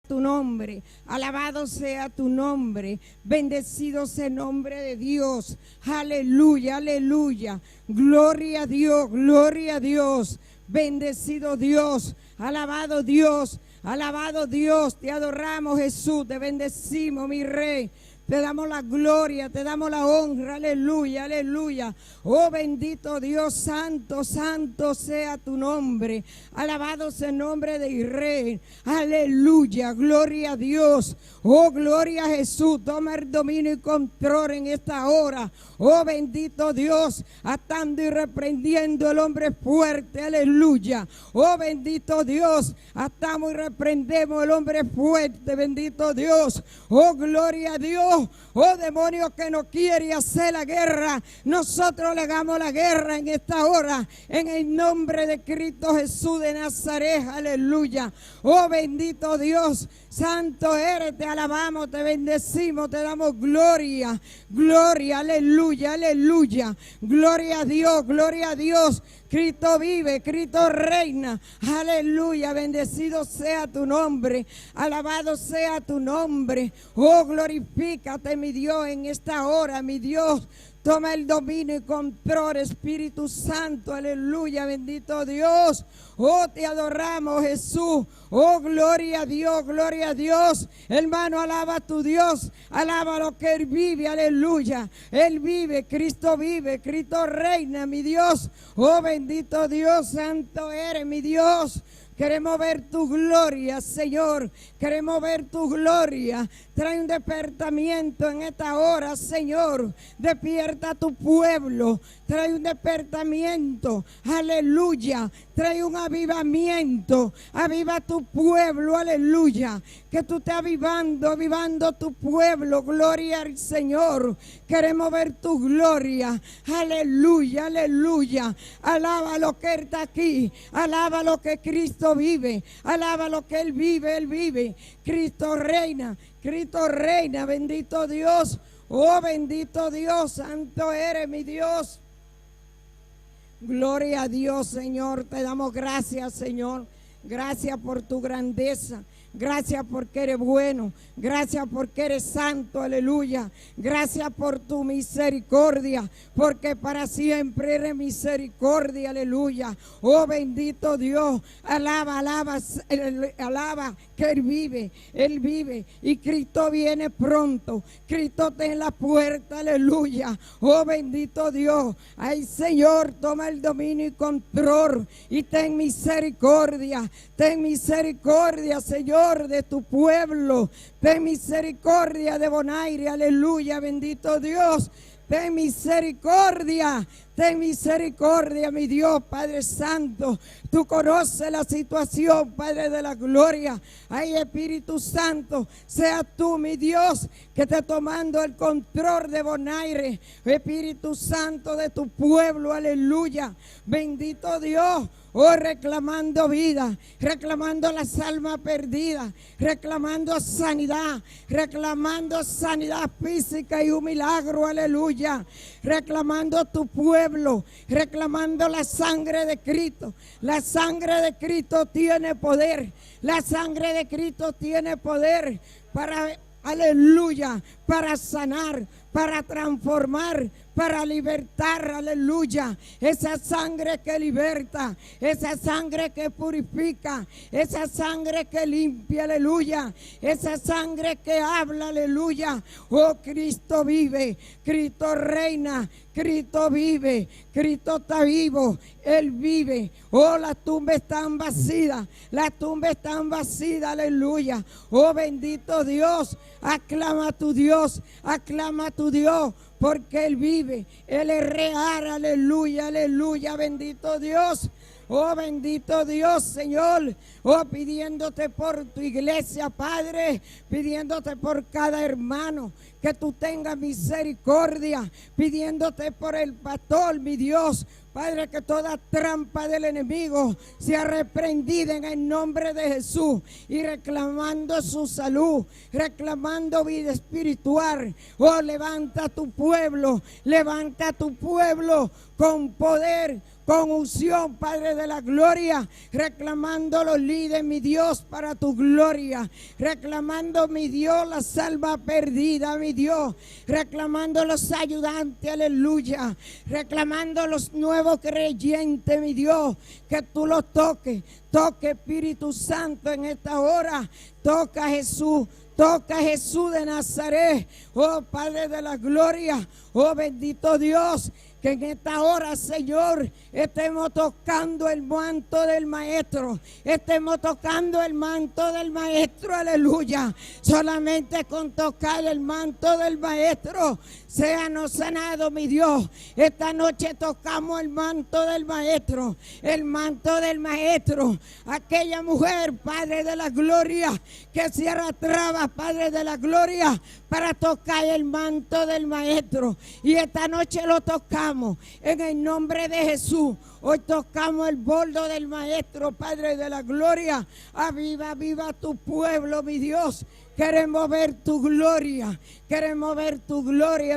tu nombre, alabado sea tu nombre, bendecido sea el nombre de Dios. Aleluya, aleluya, gloria a Dios, gloria a Dios. Bendecido Dios, alabado Dios, alabado Dios. Te adoramos, Jesús, te bendecimos, mi Rey. Te damos la gloria, te damos la honra, aleluya, aleluya. Oh bendito Dios, santo, santo sea tu nombre. Alabado sea el nombre de Israel. Aleluya, gloria a Dios. Oh gloria a Jesús, toma el dominio y control en esta hora. Oh bendito Dios, atando y reprendiendo el hombre fuerte, aleluya. Oh bendito Dios, atamos y reprendemos el hombre fuerte, bendito Dios. Oh gloria a Dios. Oh demonio que no quiere hacer la guerra, nosotros le hagamos la guerra en esta hora, en el nombre de Cristo Jesús de Nazaret, aleluya. Oh bendito Dios, santo eres, te alabamos, te bendecimos, te damos gloria, gloria, aleluya, aleluya, gloria a Dios, gloria a Dios. Cristo vive, Cristo reina, aleluya, bendecido sea tu nombre, alabado sea tu nombre. Oh, glorifícate, mi Dios, en esta hora, mi Dios. Toma el dominio y control, Espíritu Santo, aleluya, bendito Dios. Oh, te adoramos, Jesús. Oh, gloria a Dios, gloria a Dios. Hermano, alaba a tu Dios, alaba lo que Él vive, aleluya. Él vive, Cristo reina, mi Dios. Oh, bendito Dios, santo eres, mi Dios. Queremos ver tu gloria, Señor. Queremos ver tu gloria. Trae un despertamiento en esta hora, Señor. Despierta a tu pueblo. Trae un despertamiento. Aleluya. Trae un avivamiento. Aviva tu pueblo. Aleluya. Que tú estés avivando tu pueblo. Gloria al Señor. Queremos ver tu gloria. Aleluya, aleluya. Alaba lo que Él está aquí. Alaba lo que Cristo vive. Alaba lo que Él vive, Él vive. Cristo reina, bendito Dios. Oh, bendito Dios, santo eres, mi Dios. Gloria a Dios, Señor. Te damos gracias, Señor. Gracias por tu grandeza. Gracias porque eres bueno, gracias porque eres santo, aleluya. Gracias por tu misericordia, porque para siempre eres misericordia, aleluya. Oh bendito Dios, alaba, alaba que Él vive y Cristo viene pronto. Cristo está en la puerta, aleluya. Oh bendito Dios, ay Señor, toma el dominio y control y ten misericordia, Señor, de tu pueblo. Ten misericordia de Bonaire, aleluya, bendito Dios. Ten misericordia, mi Dios, Padre Santo. Tú conoces la situación, Padre de la gloria. Ay, Espíritu Santo, sea tú, mi Dios, que esté tomando el control de Bonaire. Espíritu Santo de tu pueblo, aleluya. Bendito Dios. Oh, reclamando vida, reclamando las almas perdidas, reclamando sanidad física y un milagro, aleluya. Reclamando tu pueblo, reclamando la sangre de Cristo. La sangre de Cristo tiene poder, la sangre de Cristo tiene poder para, aleluya, para sanar, para transformar, para libertar, aleluya. Esa sangre que liberta, esa sangre que purifica, esa sangre que limpia, aleluya. Esa sangre que habla, aleluya. Oh, Cristo vive, Cristo reina, Cristo vive, Cristo está vivo, Él vive. Oh, las tumbas están vacías, aleluya. Oh, bendito Dios, aclama a tu Dios, porque Él vive, Él es real, aleluya, aleluya, bendito Dios. Oh, bendito Dios, Señor. Oh, pidiéndote por tu iglesia, Padre, pidiéndote por cada hermano, que tú tengas misericordia, pidiéndote por el pastor, mi Dios, Padre, que toda trampa del enemigo sea reprendida en el nombre de Jesús, y reclamando su salud, reclamando vida espiritual. Oh, levanta tu pueblo con poder, con unción, Padre de la gloria, reclamando los líderes, mi Dios, para tu gloria, reclamando, mi Dios, la salva perdida, mi Dios, reclamando los ayudantes, aleluya, reclamando los nuevos creyentes, mi Dios, que tú los toques, toque Espíritu Santo en esta hora, toca a Jesús. Toca a Jesús de Nazaret, oh Padre de la gloria, oh bendito Dios, que en esta hora, Señor, estemos tocando el manto del Maestro, estemos tocando el manto del Maestro, aleluya. Solamente con tocar el manto del Maestro, séanos sanados, mi Dios. Esta noche tocamos el manto del Maestro, aquella mujer, Padre de la gloria, que se arrastraba, Padre de la gloria, para tocar el manto del Maestro. Y esta noche lo tocamos en el nombre de Jesús. Hoy tocamos el bordo del Maestro, Padre de la gloria. Aviva, aviva tu pueblo, mi Dios. Queremos ver tu gloria,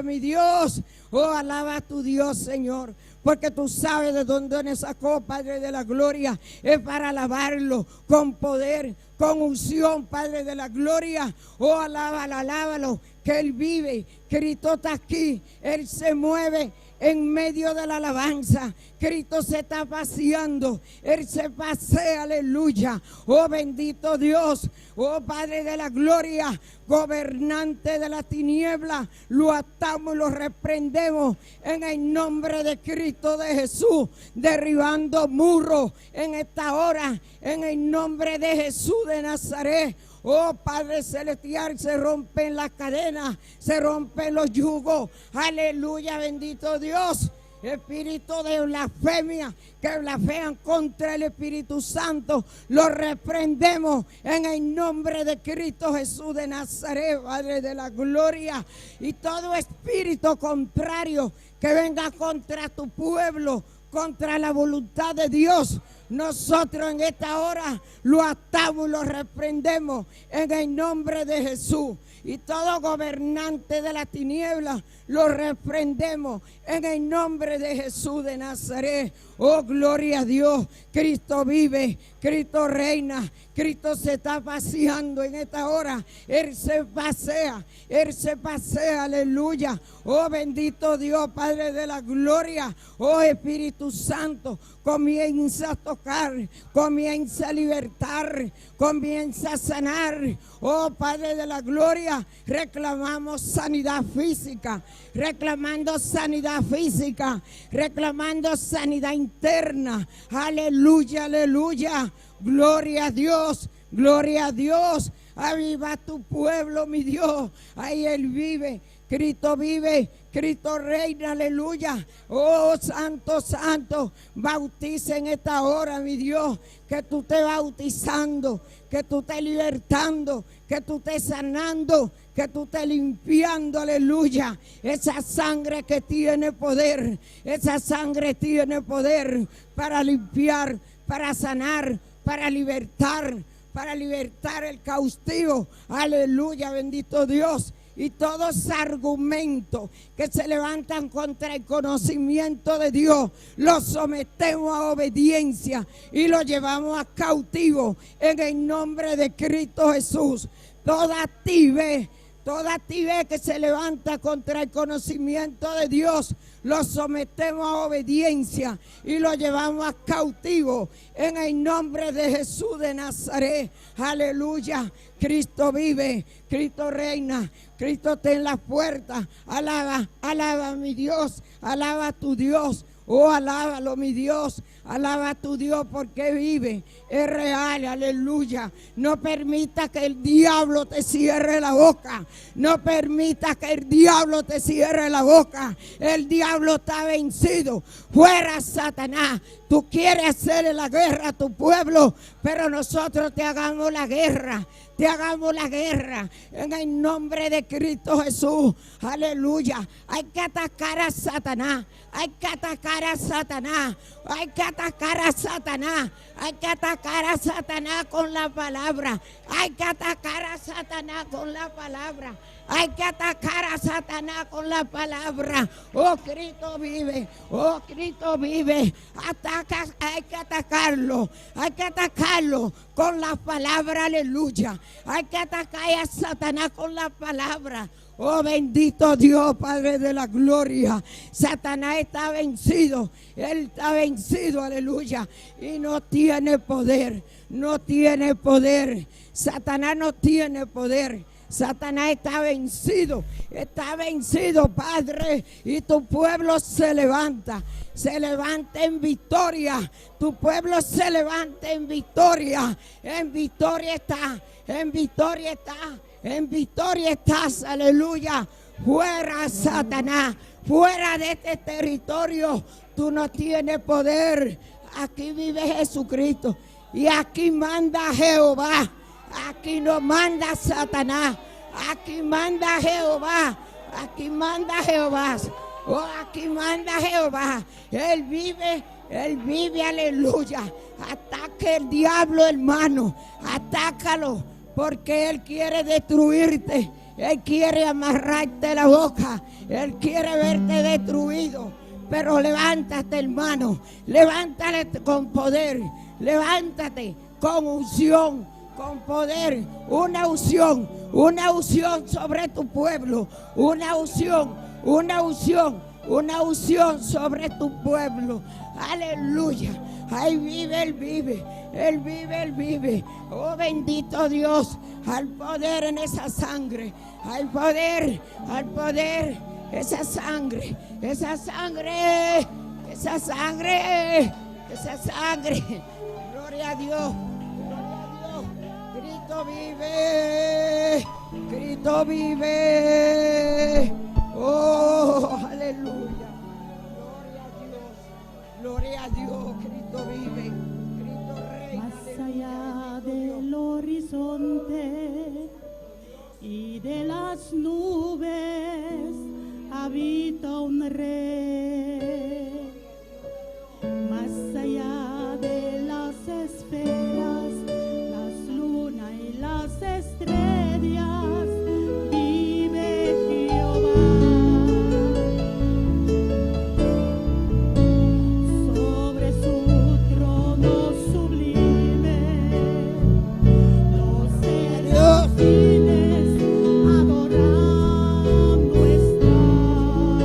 mi Dios. Oh, alaba a tu Dios, Señor, porque tú sabes de dónde nos sacó, Padre de la gloria. Es para alabarlo con poder, con unción, Padre de la gloria. Oh, alábalo, que Él vive. Cristo está aquí, Él se mueve en medio de la alabanza. Cristo se está paseando, Él se pasea, aleluya. Oh, bendito Dios, oh Padre de la gloria, gobernante de la tiniebla, lo atamos y lo reprendemos en el nombre de Cristo de Jesús, derribando muros en esta hora, en el nombre de Jesús de Nazaret. Oh Padre celestial, se rompen las cadenas, se rompen los yugos, aleluya, bendito Dios. Espíritu de blasfemia que blasfean contra el Espíritu Santo, lo reprendemos en el nombre de Cristo Jesús de Nazaret, Padre de la gloria. Y todo espíritu contrario que venga contra tu pueblo, contra la voluntad de Dios, nosotros en esta hora lo atamos y lo reprendemos en el nombre de Jesús. Y todo gobernante de la tiniebla lo reprendemos en el nombre de Jesús de Nazaret. Oh, gloria a Dios. Cristo vive, Cristo reina, Cristo se está paseando en esta hora. Él se pasea, aleluya. Oh, bendito Dios, Padre de la gloria. Oh, Espíritu Santo, comienza a tocar, comienza a libertar, comienza a sanar. Oh, Padre de la gloria, reclamamos sanidad física, reclamando sanidad interna. Aleluya, aleluya. Gloria a Dios, gloria a Dios. Aviva tu pueblo, mi Dios. Ahí Él vive, Cristo reina, aleluya. Oh, santo, santo, bautiza en esta hora, mi Dios, que tú estés bautizando, que tú estés libertando, que tú estés sanando, que tú estés limpiando, aleluya. Esa sangre que tiene poder, esa sangre tiene poder para limpiar, para sanar, para libertar el cautivo, aleluya, bendito Dios. Y todos argumentos que se levantan contra el conocimiento de Dios, los sometemos a obediencia y los llevamos a cautivo en el nombre de Cristo Jesús. Toda altivez que se levanta contra el conocimiento de Dios, lo sometemos a obediencia y lo llevamos a cautivo en el nombre de Jesús de Nazaret. Aleluya. Cristo vive, Cristo reina, Cristo está en las puertas. Alaba, alaba mi Dios, alaba a tu Dios. Oh, alábalo, mi Dios, alaba a tu Dios porque vive, es real, aleluya. No permita que el diablo te cierre la boca, no permita que el diablo te cierre la boca. El diablo está vencido, fuera Satanás. Tú quieres hacerle la guerra a tu pueblo, pero nosotros te hagamos la guerra. Te hagamos la guerra en el nombre de Cristo Jesús. Aleluya. Hay que atacar a Satanás. Hay que atacar a Satanás. Hay que atacar a Satanás. Hay que atacar a Satanás con la palabra. Hay que atacar a Satanás con la palabra. Hay que atacar a Satanás con la palabra. Oh, Cristo vive. Oh, Cristo vive. Ataca, hay que atacarlo. Hay que atacarlo con la palabra. Aleluya. Hay que atacar a Satanás con la palabra. Oh, bendito Dios, Padre de la gloria. Satanás está vencido. Él está vencido, aleluya. Y no tiene poder. No tiene poder. Satanás no tiene poder. Satanás está vencido, Padre, y tu pueblo se levanta en victoria, tu pueblo se levanta en victoria está, en victoria estás, aleluya. Fuera Satanás, fuera de este territorio, tú no tienes poder. Aquí vive Jesucristo y aquí manda Jehová. Aquí no manda Satanás, aquí manda Jehová, aquí manda Jehová, oh, aquí manda Jehová. Él vive, aleluya. Ataque el diablo, hermano, atácalo, porque él quiere destruirte, él quiere amarrarte la boca, él quiere verte destruido. Pero levántate, hermano, levántate con poder, levántate con unción, con poder, una unción sobre tu pueblo, una unción sobre tu pueblo, aleluya. Ahí vive, él vive. Oh, bendito Dios, al poder en esa sangre, al poder, esa sangre, gloria a Dios. Cristo vive. Oh, aleluya. Gloria a Dios. Cristo vive. Cristo reina. Más allá del horizonte y de las nubes habita un rey. Más allá de las esferas, las estrellas, vive Jehová. Sobre su trono sublime, los serafines adorando están.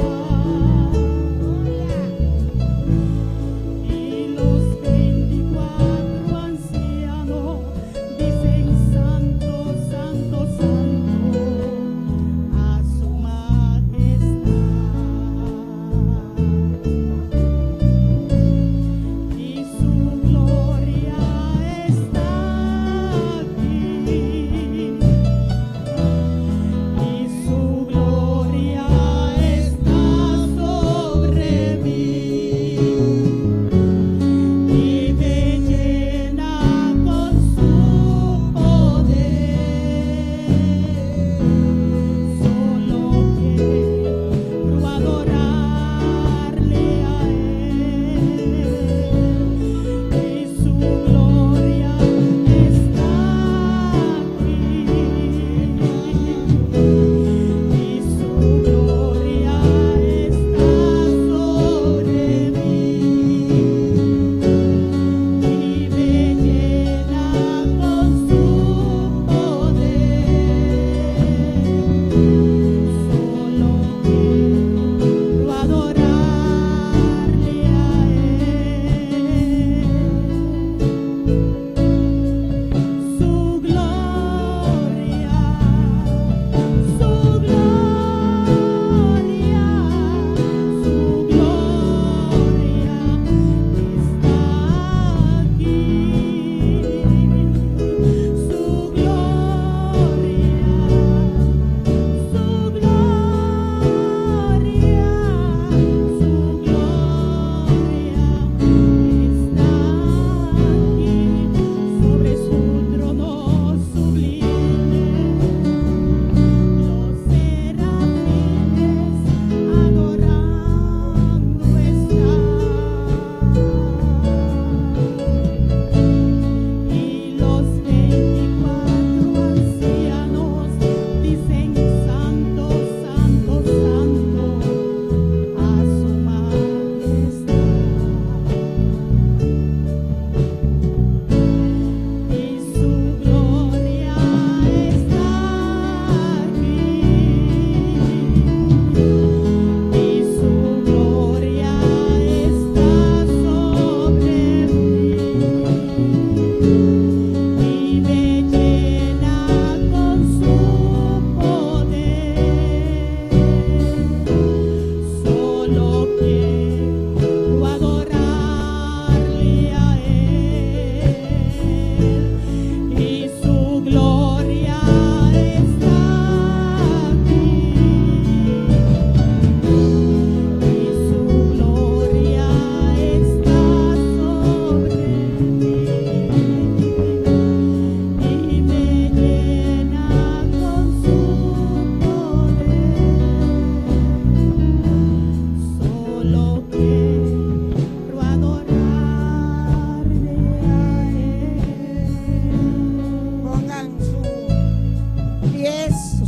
pies.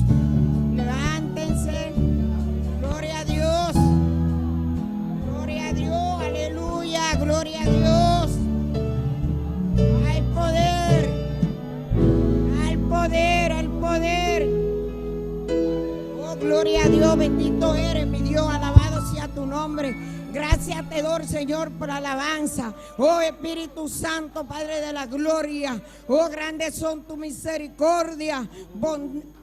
Levántense. Gloria a Dios. Gloria a Dios. Aleluya. Gloria a Dios. Hay poder. Hay poder. Hay poder. Oh, gloria a Dios. Bendito eres, mi Dios. Alabado sea tu nombre. Gracias te doy, Señor, por alabanza. Oh Espíritu Santo, Padre de la gloria. Oh, grandes son tu misericordia.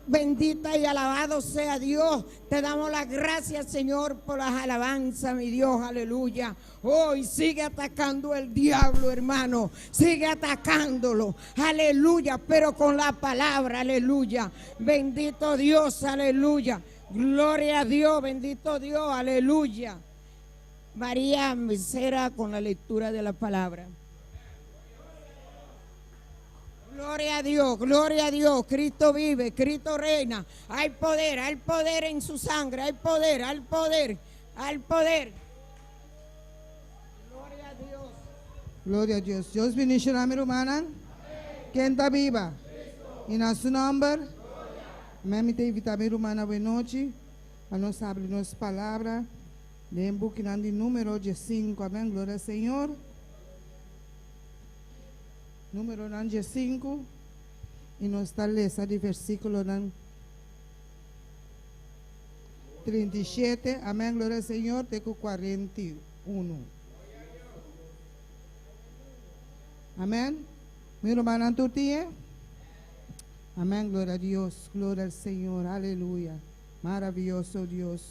Bendita y alabado sea Dios. Te damos las gracias, Señor, por las alabanzas, mi Dios. Aleluya. Oh, y sigue atacando el diablo, hermano. Sigue atacándolo. Aleluya. Pero con la palabra. Aleluya. Bendito Dios. Aleluya. Gloria a Dios. Bendito Dios. Aleluya. María Mesera con la lectura de la palabra. Gloria a Dios, gloria a Dios. Cristo vive, Cristo reina. Hay poder en su sangre. Hay poder, hay poder, hay poder. Gloria a Dios. Gloria a Dios. Dios bendice a mi hermana. ¿Quién está viva? Y en su nombre. Amén. Te invito a mi hermana. Buenas noches. A nos abrir nuestra palabra. Leen buscando el número 5, amén, gloria al Señor. Número 5, y nos está leyendo el versículo 37, amén, gloria al Señor, teco 41. Amén. Mi hermana Turtía. Amén, gloria a Dios, gloria al Señor, aleluya. Maravilloso Dios.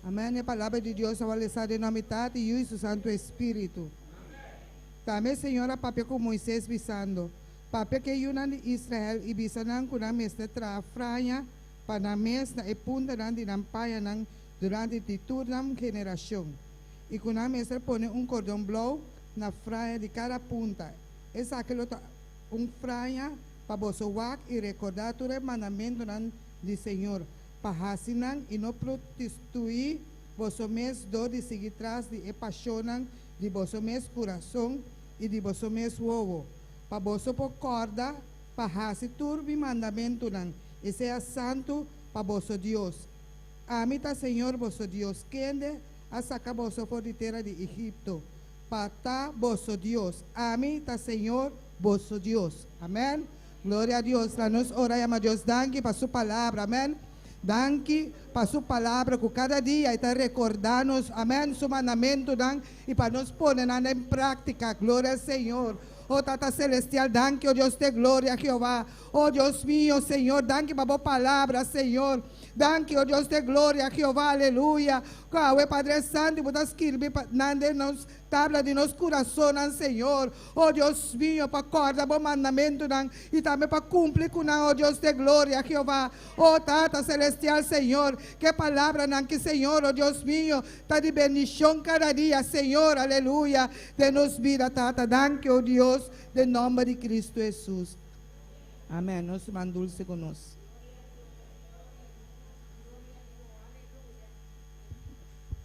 Amém. A palavra de Deus vai estar na metade e o Santo Espírito. Também, Senhora, papel com Moisés visando. Papel que eu em Israel e visando com a mestra trafranha para a mestra e punta de nampaia durante toda a geração. E com a mestra põe cordão blau na franha de cada punta. Essa aquilo franha para você e recordar todo o mandamento do Senhor. Para assinar e não prostituir vosso mês dor de seguir atrás de apaixonar de vosso mês coração e de vosso mês ovo. Para vosso por corda, para assim turbi mandamento não. E seja santo para vosso Deus. Amita Senhor vosso Deus, quem a sacar vosso fora de terra de Egipto. Para vosso Deus. Amita Senhor vosso Deus. Amém. Glória a Deus. Lá nós oramos a Deus, danke para sua palavra. Amém. Danke para sua palavra que cada dia está recordando, amém, seu mandamento, e para nos pôr em prática, glória ao Senhor. Oh Tata Celestial, danke, oh Deus de glória, Jeová. Oh Deus mío, Senhor, danke para a palavra, Senhor. Danke, oh Deus de glória, Jeová, aleluia. Cauê, Padre Santo, para escrever na tabla de nosso coração, Senhor. Oh Deus mío, para acordar o mandamento, e também para cumprir com oh Deus de glória, Jeová. Oh Tata Celestial, Senhor, que palavra, que Senhor, oh Deus mío, está de bendição cada dia, Senhor, aleluia. De nos vida, Tata, danke, oh Deus, em nome de Cristo Jesus. Amém. Nos mandulce conosco.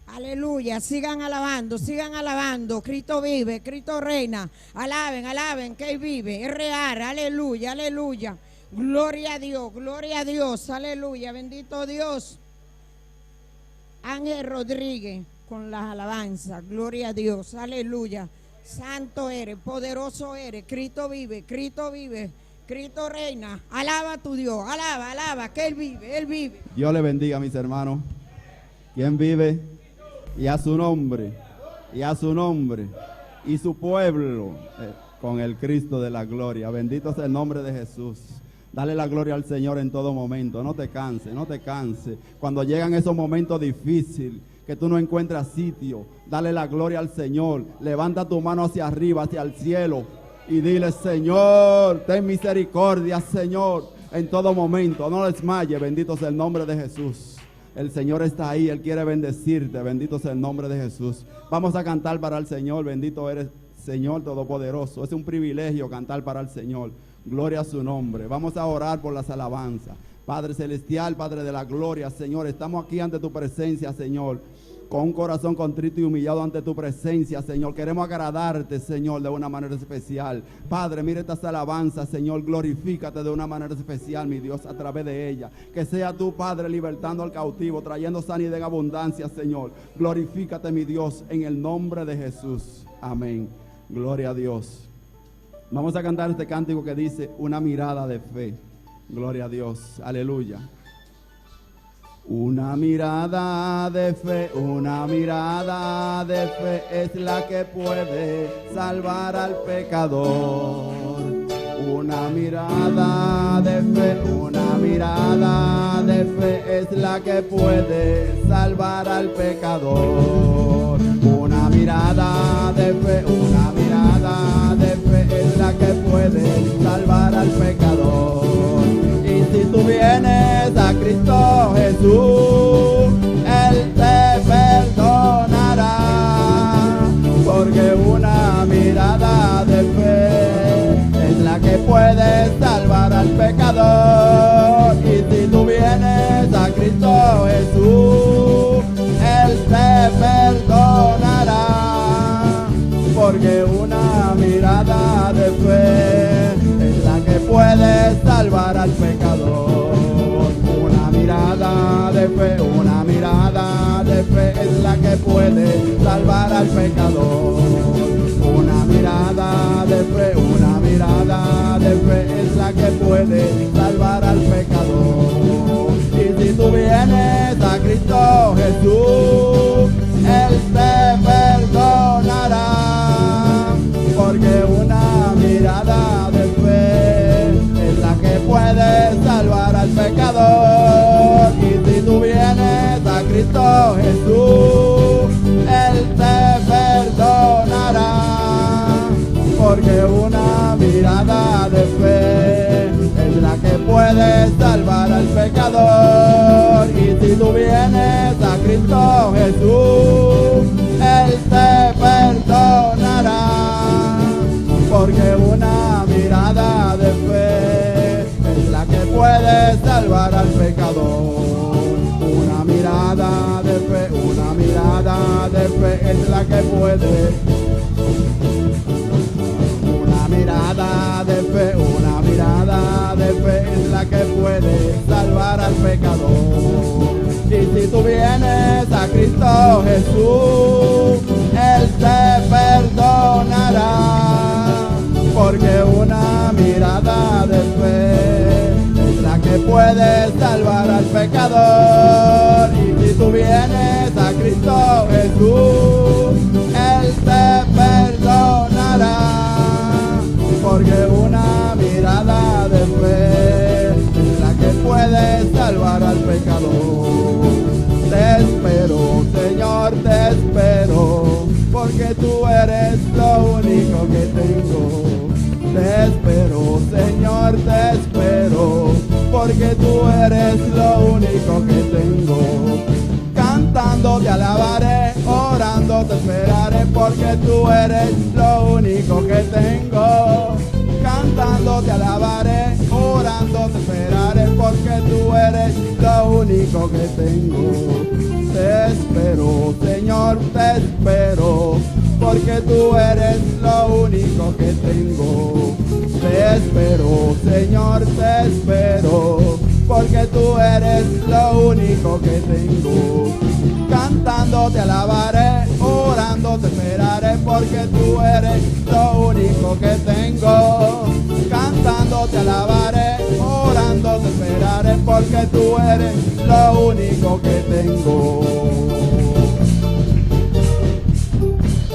Aleluya, sigan alabando, Cristo vive, Cristo reina, alaben, que Él vive, es real, aleluya, aleluya, gloria a Dios, aleluya, bendito Dios. Ángel Rodríguez con las alabanzas, gloria a Dios, aleluya, santo eres, poderoso eres, Cristo vive, Cristo reina, alaba a tu Dios, alaba, que Él vive. Dios le bendiga, mis hermanos. ¿Quién vive? Y a su nombre, y su pueblo, con el Cristo de la gloria. Bendito sea el nombre de Jesús. Dale la gloria al Señor en todo momento. No te canses. Cuando llegan esos momentos difíciles, que tú no encuentras sitio, dale la gloria al Señor. Levanta tu mano hacia arriba, hacia el cielo, y dile: Señor, ten misericordia, Señor, en todo momento. No desmayes. Bendito sea el nombre de Jesús. El Señor está ahí, Él quiere bendecirte, bendito sea el nombre de Jesús. Vamos a cantar para el Señor, bendito eres, Señor Todopoderoso. Es un privilegio cantar para el Señor, gloria a su nombre. Vamos a orar por las alabanzas. Padre Celestial, Padre de la gloria, Señor, estamos aquí ante tu presencia, Señor. con un corazón contrito y humillado ante tu presencia, Señor. Queremos agradarte, Señor, de una manera especial. Padre, mira estas alabanzas, Señor, glorifícate de una manera especial, mi Dios, a través de ella. Que sea tú, Padre, libertando al cautivo, trayendo sanidad en abundancia, Señor. Glorifícate, mi Dios, en el nombre de Jesús. Amén. Gloria a Dios. Vamos a cantar este cántico que dice, una mirada de fe. Gloria a Dios. Aleluya. Una mirada de fe es la que puede salvar al pecador. Una mirada de fe es la que puede salvar al pecador. Una mirada de fe es la que puede salvar al pecador. Y si tú vienes a Cristo Jesús, Él te perdonará, porque una mirada de fe es la que puede salvar al pecador. Y si tú vienes a Cristo Jesús, Él te perdonará, porque una mirada de fe es la que puede salvar al pecador. Una mirada de fe es la que puede salvar al pecador. Una mirada de fe es la que puede salvar al pecador. Y si tú vienes a Cristo Jesús, Él te perdonará, porque una mirada de fe es la que puede salvar al pecador. Y si tú vienes a Cristo Jesús, Él te perdonará, porque una mirada de fe es la que puede salvar al pecador. Y si tú vienes a Cristo Jesús, Él te perdonará, porque una mirada de fe es la que puede salvar al pecador. Una mirada de fe es la que puede. Una mirada de fe es la que puede salvar al pecador. Y si tú vienes a Cristo Jesús, Él te perdonará, porque una mirada de fe es la que puede salvar al pecador. Y si tú vienes a Cristo Jesús, Él te perdonará, porque una mirada de fe es la que puede salvar al pecador. Te espero, Señor, te espero, porque tú eres lo único que tengo. Te espero, Señor, te espero, porque tú eres lo único que tengo. Cantando te alabaré, orando te esperaré, porque tú eres lo único que tengo. Cantando te alabaré, orando te esperaré, porque tú eres lo único que tengo. Te espero, Señor, te espero, porque tú eres lo único que tengo. Te espero, Señor, te espero, porque tú eres lo único que tengo. Cantando te alabaré, orando te esperaré, porque tú eres lo único que tengo. Cantando te alabaré, orando te esperaré, porque tú eres lo único que tengo.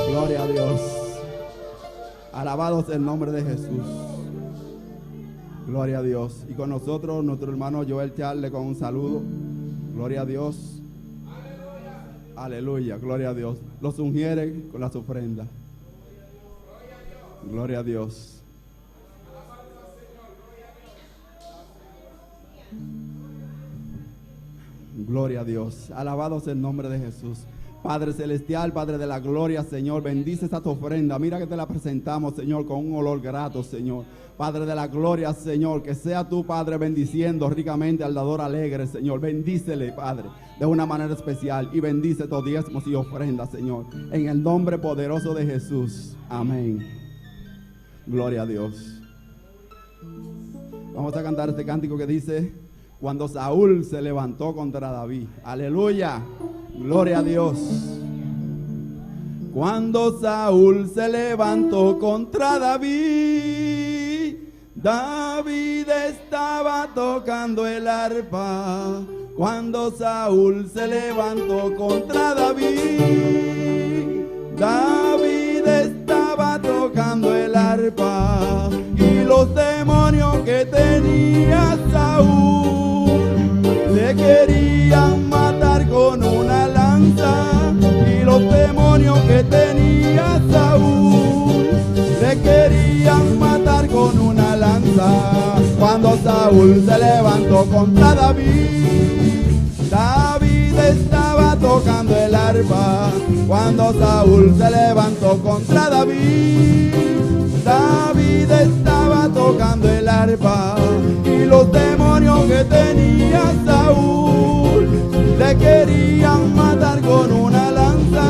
Gloria a Dios. Alabado sea el nombre de Jesús. Gloria a Dios. Y con nosotros nuestro hermano Joel Charles con un saludo. Gloria a Dios. Aleluya, gloria a Dios. Los ungiere con las ofrendas. Gloria a Dios. Gloria a Dios. Alabado sea el nombre de Jesús. Padre celestial, Padre de la gloria, Señor, bendice esta tu ofrenda. Mira que te la presentamos, Señor, con un olor grato, Señor. Padre de la gloria, Señor, que sea tú, Padre, bendiciendo ricamente al dador alegre, Señor. Bendícele, Padre, de una manera especial, y bendice tus diezmos y ofrendas, Señor, en el nombre poderoso de Jesús. Amén. Gloria a Dios. Vamos a cantar este cántico que dice: cuando Saúl se levantó contra David. Aleluya. Gloria a Dios. Cuando Saúl se levantó contra David, David estaba tocando el arpa. Cuando Saúl se levantó contra David, David estaba tocando el arpa. Y los demonios que tenía Saúl le querían matar con una lanza. Y los demonios que tenía Saúl le querían matar con una lanza. Cuando Saúl se levantó contra David, David estaba tocando el arpa. Cuando Saúl se levantó contra David, David estaba tocando el arpa. Y los demonios que tenía Saúl le querían matar con una lanza.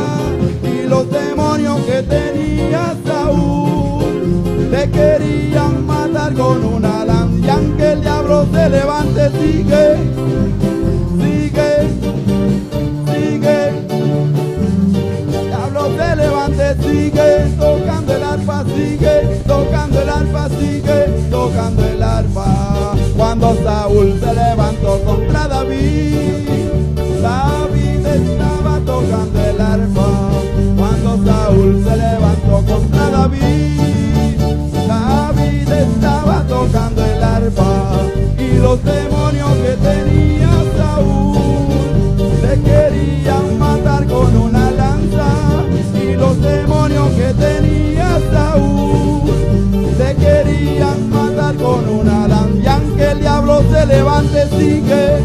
Y los demonios que tenía Saúl le querían matar con una lanza. Y aunque el diablo se levante, sigue, sigue, sigue. El diablo se levante, sigue tocando el arpa, sigue tocando el arpa, sigue tocando el arpa. Cuando Saúl se levantó contra David, David estaba tocando el arpa. Cuando Saúl se levantó contra David, David estaba tocando el arpa. Y los demonios que tenía Saúl le querían matar con una lanza. Y los demonios que tenía Saúl le querían matar con una lanza. Y aunque el diablo se levante, sigue,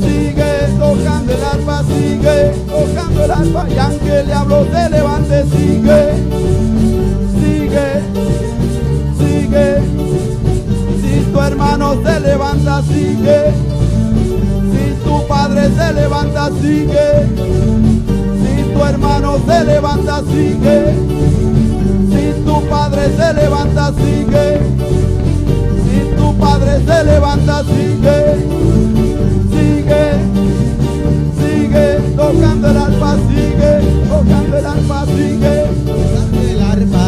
sigue tocando el arpa, sigue tocando el arpa. Y aunque el diablo se levante, sigue, sigue, sigue. Si tu hermano se levanta, sigue. Si tu padre se levanta, sigue. Si tu hermano se levanta, sigue. Si tu padre se levanta, sigue. Si tu padre se levanta, sigue. Sigue, sigue tocando el arpa, sigue tocando el arpa, sigue tocando el arpa.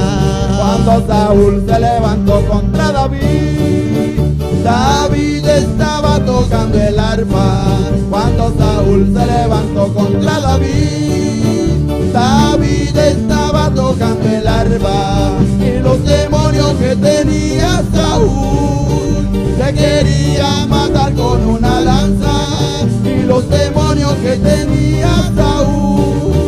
Cuando Saúl se levantó contra David, David estaba tocando el arpa. Cuando Saúl se levantó contra David, David estaba tocando el arpa. Y los demonios que tenía Saúl le querían matar con una lanza. Y los demonios que tenía Saúl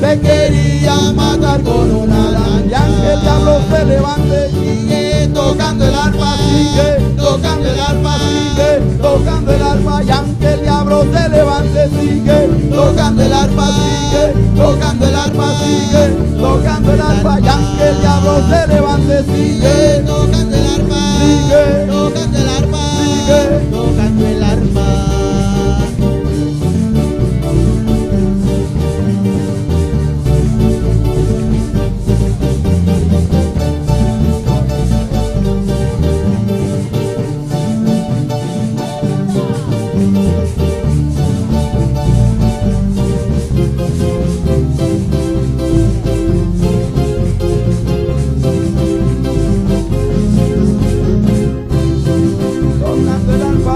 le querían matar con una lanza. Y aunque el diablo se levante, sigue tocando el arpa, sigue tocando el arpa, sigue tocando el arpa. Y aunque el diablo se levante, sigue tocando el arpa, sigue tocando el arpa, sigue tocando el arpa. Y aunque el diablo se levante, sigue tocando el arpa, sigue tocando el arpa, sigue tocando el arpa.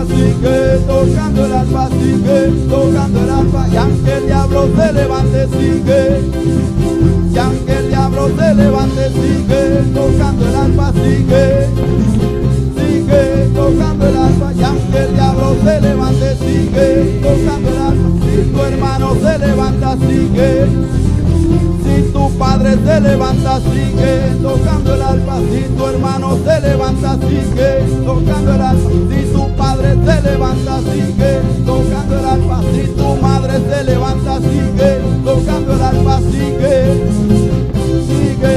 Sigue tocando el arpa, sigue tocando el arpa. Y aunque el diablo se levante, sigue. Y aunque el diablo se levante, sigue tocando el arpa, sigue. Sigue tocando el arpa. Y aunque el diablo se levante, sigue tocando el arpa. Si tu hermano se levanta, sigue. Si tu padre se levanta, sigue tocando el arpa. Si tu hermano se levanta, sigue tocando el arpa. Si tu padre se levanta, sigue tocando el arpa. Si tu madre se levanta, sigue tocando sigue, sigue,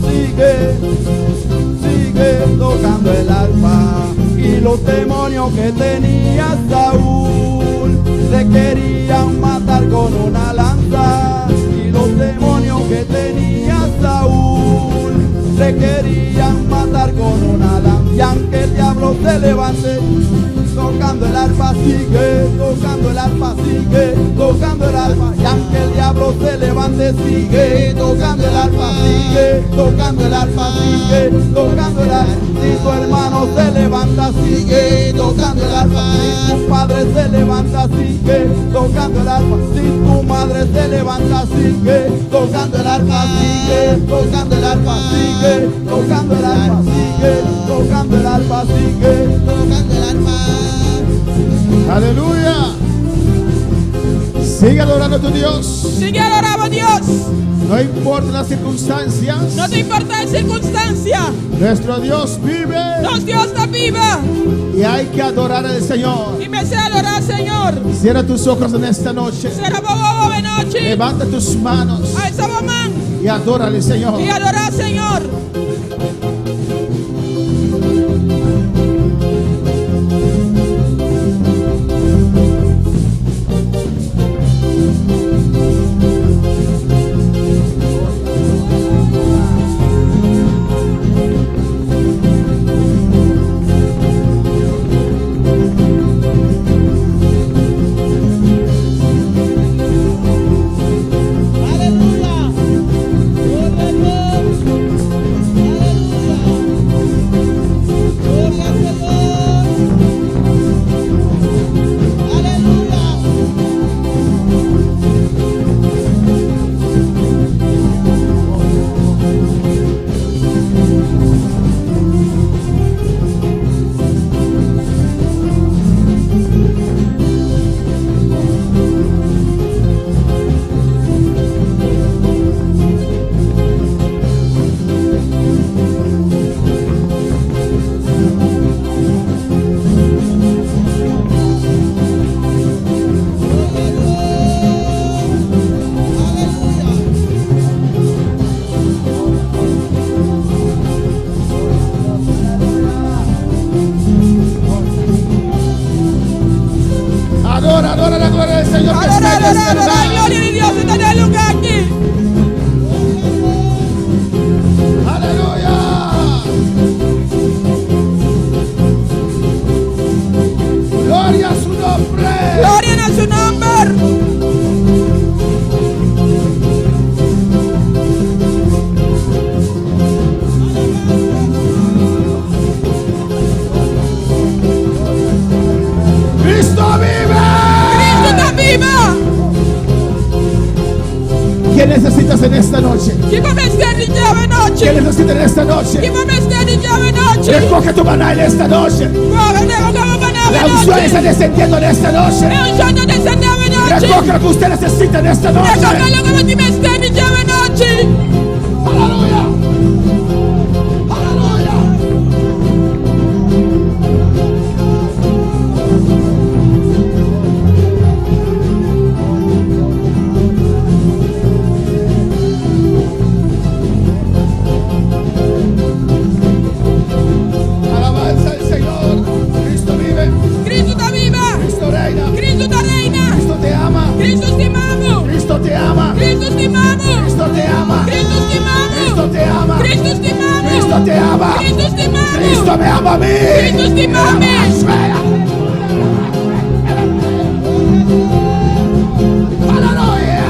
sigue, sigue tocando el arpa. Y los demonios que tenía Saúl le querían matar con una lanza. Y los demonios que tenía Saúl le querían matar con una lanza. Y aunque el diablo se levante, tocando el arpa sigue, tocando el arpa sigue, tocando el arpa. Y aunque el diablo se levante sigue, tocando el arpa sigue, tocando el arpa sigue, tocando el arpa. Si tu hermano se levanta sigue, tocando el arpa. Si tu padre se levanta sigue, tocando el arpa. Si tu madre se levanta sigue, tocando el arpa sigue, tocando el arpa sigue, tocando el arpa sigue, tocando el arpa sigue, tocando el arpa. Aleluya. Sigue adorando a tu Dios. Sigue adorando a Dios. No importa las circunstancias. No te importa la circunstancia. Nuestro Dios vive. Nuestro Dios está viva. Y hay que adorar al Señor. Y me sé adorar al Señor. Cierra tus ojos en esta noche. Será bobo de noche. Levanta tus manos A esa mamá. y adora al Señor. Y adorar al Señor. Adora la gloria del Señor que está en este La lugar. gloria de Dios está en el lugar aquí. Aleluya. Gloria a su nombre. Gloria a su nombre. Cristo vive. Cristo está viva. ¿Qué necesitas en esta noche? ¿Qué va a estar de llave ¿Qué noche? necesitas en esta ¿Qué noche? va a estar de llave noche? Recoge tu maná en esta noche. La unción está descendiendo en esta noche. Recoge lo que usted necesita en esta noche. Aleluya. Aleluya. Alabanza al Señor. Cristo vive. Cristo está viva. Cristo reina. Cristo está reina. Cristo te ama. Cristo estimamos. Cristo te ama. Cristo estimamos. Cristo te ama. Cristo estimamos. Cristo te ama. Cristo estimamos. Cristo te ama. Cristo estimamos. Cristo me ama a mí. Cristo estimamos. Aleluya.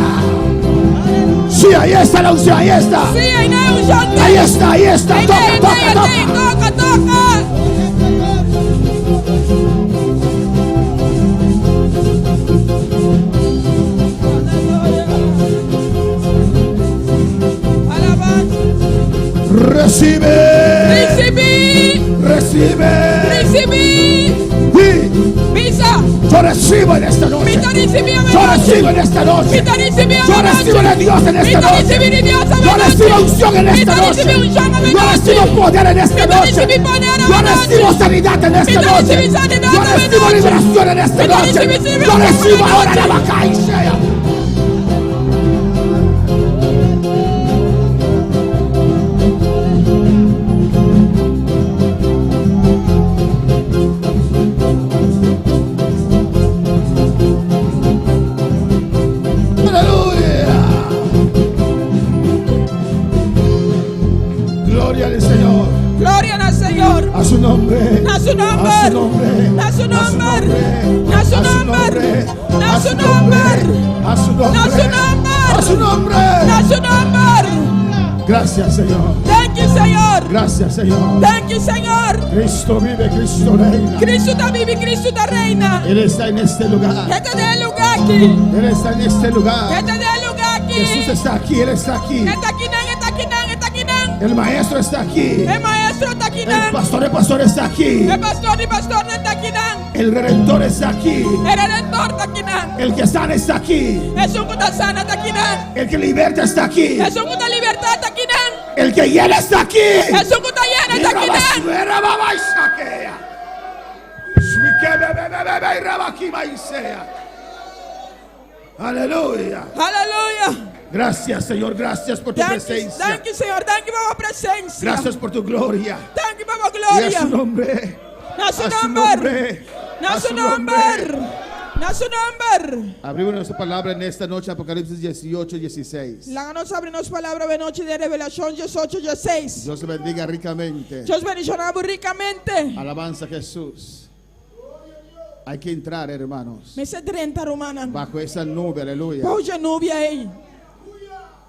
Sí, ahí está la unción, ahí está. Sí, hay una unción. Ahí está, ahí está. Ahí Toca, está, toca, toca. toca. Alabanza. Recibe. Recibí. Recibe. Recibí. Sí. Visa. Yo recibo en esta noche. Vita recibí a Yo recibo en esta noche. Vita recibí a Yo recibo de Dios en esta noche. Yo recibo unción en esta noche. Yo recibo poder en esta noche. Yo recibo sanidad en esta noche. Yo recibo liberación en esta noche. Yo recibo ahora la vaca y sea. su nombre. A su A su nombre. nombre. A su nombre. A su nombre. Gracias, Señor. Thank you, Señor. Gracias, Señor. Thank you, Señor. Cristo vive, Cristo reina. Cristo está vivo y Cristo está reina. Él está en este lugar. Este es el lugar aquí. Él está en este lugar. Este es el lugar aquí. Jesús está aquí, Él está aquí. Está aquí, está aquí, está aquí. El maestro está aquí. El maestro está aquí. El pastor está aquí. El pastor está aquí. El redentor está aquí. El redentor está aquí. El que sana está aquí. Jesús que está sana está aquí. El que liberta está aquí. Jesús que está libertad está aquí. El que llena está aquí. Jesús que está lleno está aquí. Aleluya. Aleluya. Gracias, Señor. Gracias por tu presencia. Thank you, Señor. Thank you por la presencia. Gracias por tu gloria. Thank you por la Y a gloria. su nombre. A su A su nombre. nombre. A A su su nombre. A su nombre. Abrimos nuestra palabra en esta noche, Apocalipsis 18, 16. La noche abrimos palabra de noche de revelación 18, 16. Dios te bendiga ricamente. Dios bendicionamos ricamente. Alabanza a Jesús. Hay que entrar, hermanos, Me se 30 romana. bajo esa nube, aleluya. Hoje nubia aí.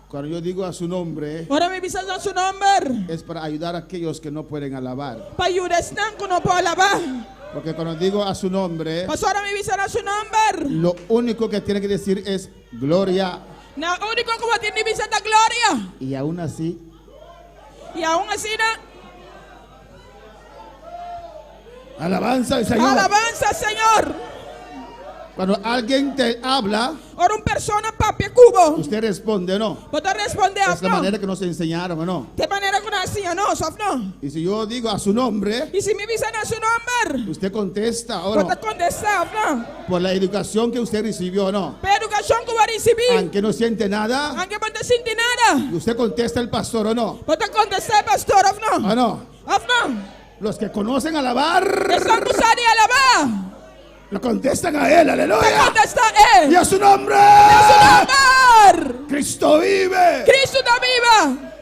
Cuando yo digo a su nombre, Ahora me visas a su nombre. es para ayudar a aquellos que no pueden alabar. Para ayudar que no puedo alabar. Porque cuando digo a su nombre, Pues ahora me visas a su nombre. lo único que tiene que decir es gloria. No único como tiene visa da gloria. Y aún así, Y aún así, alabanza al Señor. alabanza, Señor. Cuando alguien te habla, Ahora una persona papi cubo. usted responde o no. Puedo responder Es la no. manera que nos enseñaron o no. De manera que no hacía, no, sof no. Y si yo digo a su nombre, Y si me visan a su nombre, usted contesta o no. puedo contestar, no. Por la educación que usted recibió o no. Pero educación que va a recibir, Aunque no siente nada, aunque no te siente nada, usted contesta el pastor o no. puedo contestar, pastor, of no. ¿O no? Of no. Los que conocen alabar, Están usando y alabar. lo contestan a él, Te aleluya. contesta Y a su nombre, a su nombre. Cristo vive. Cristo está viva.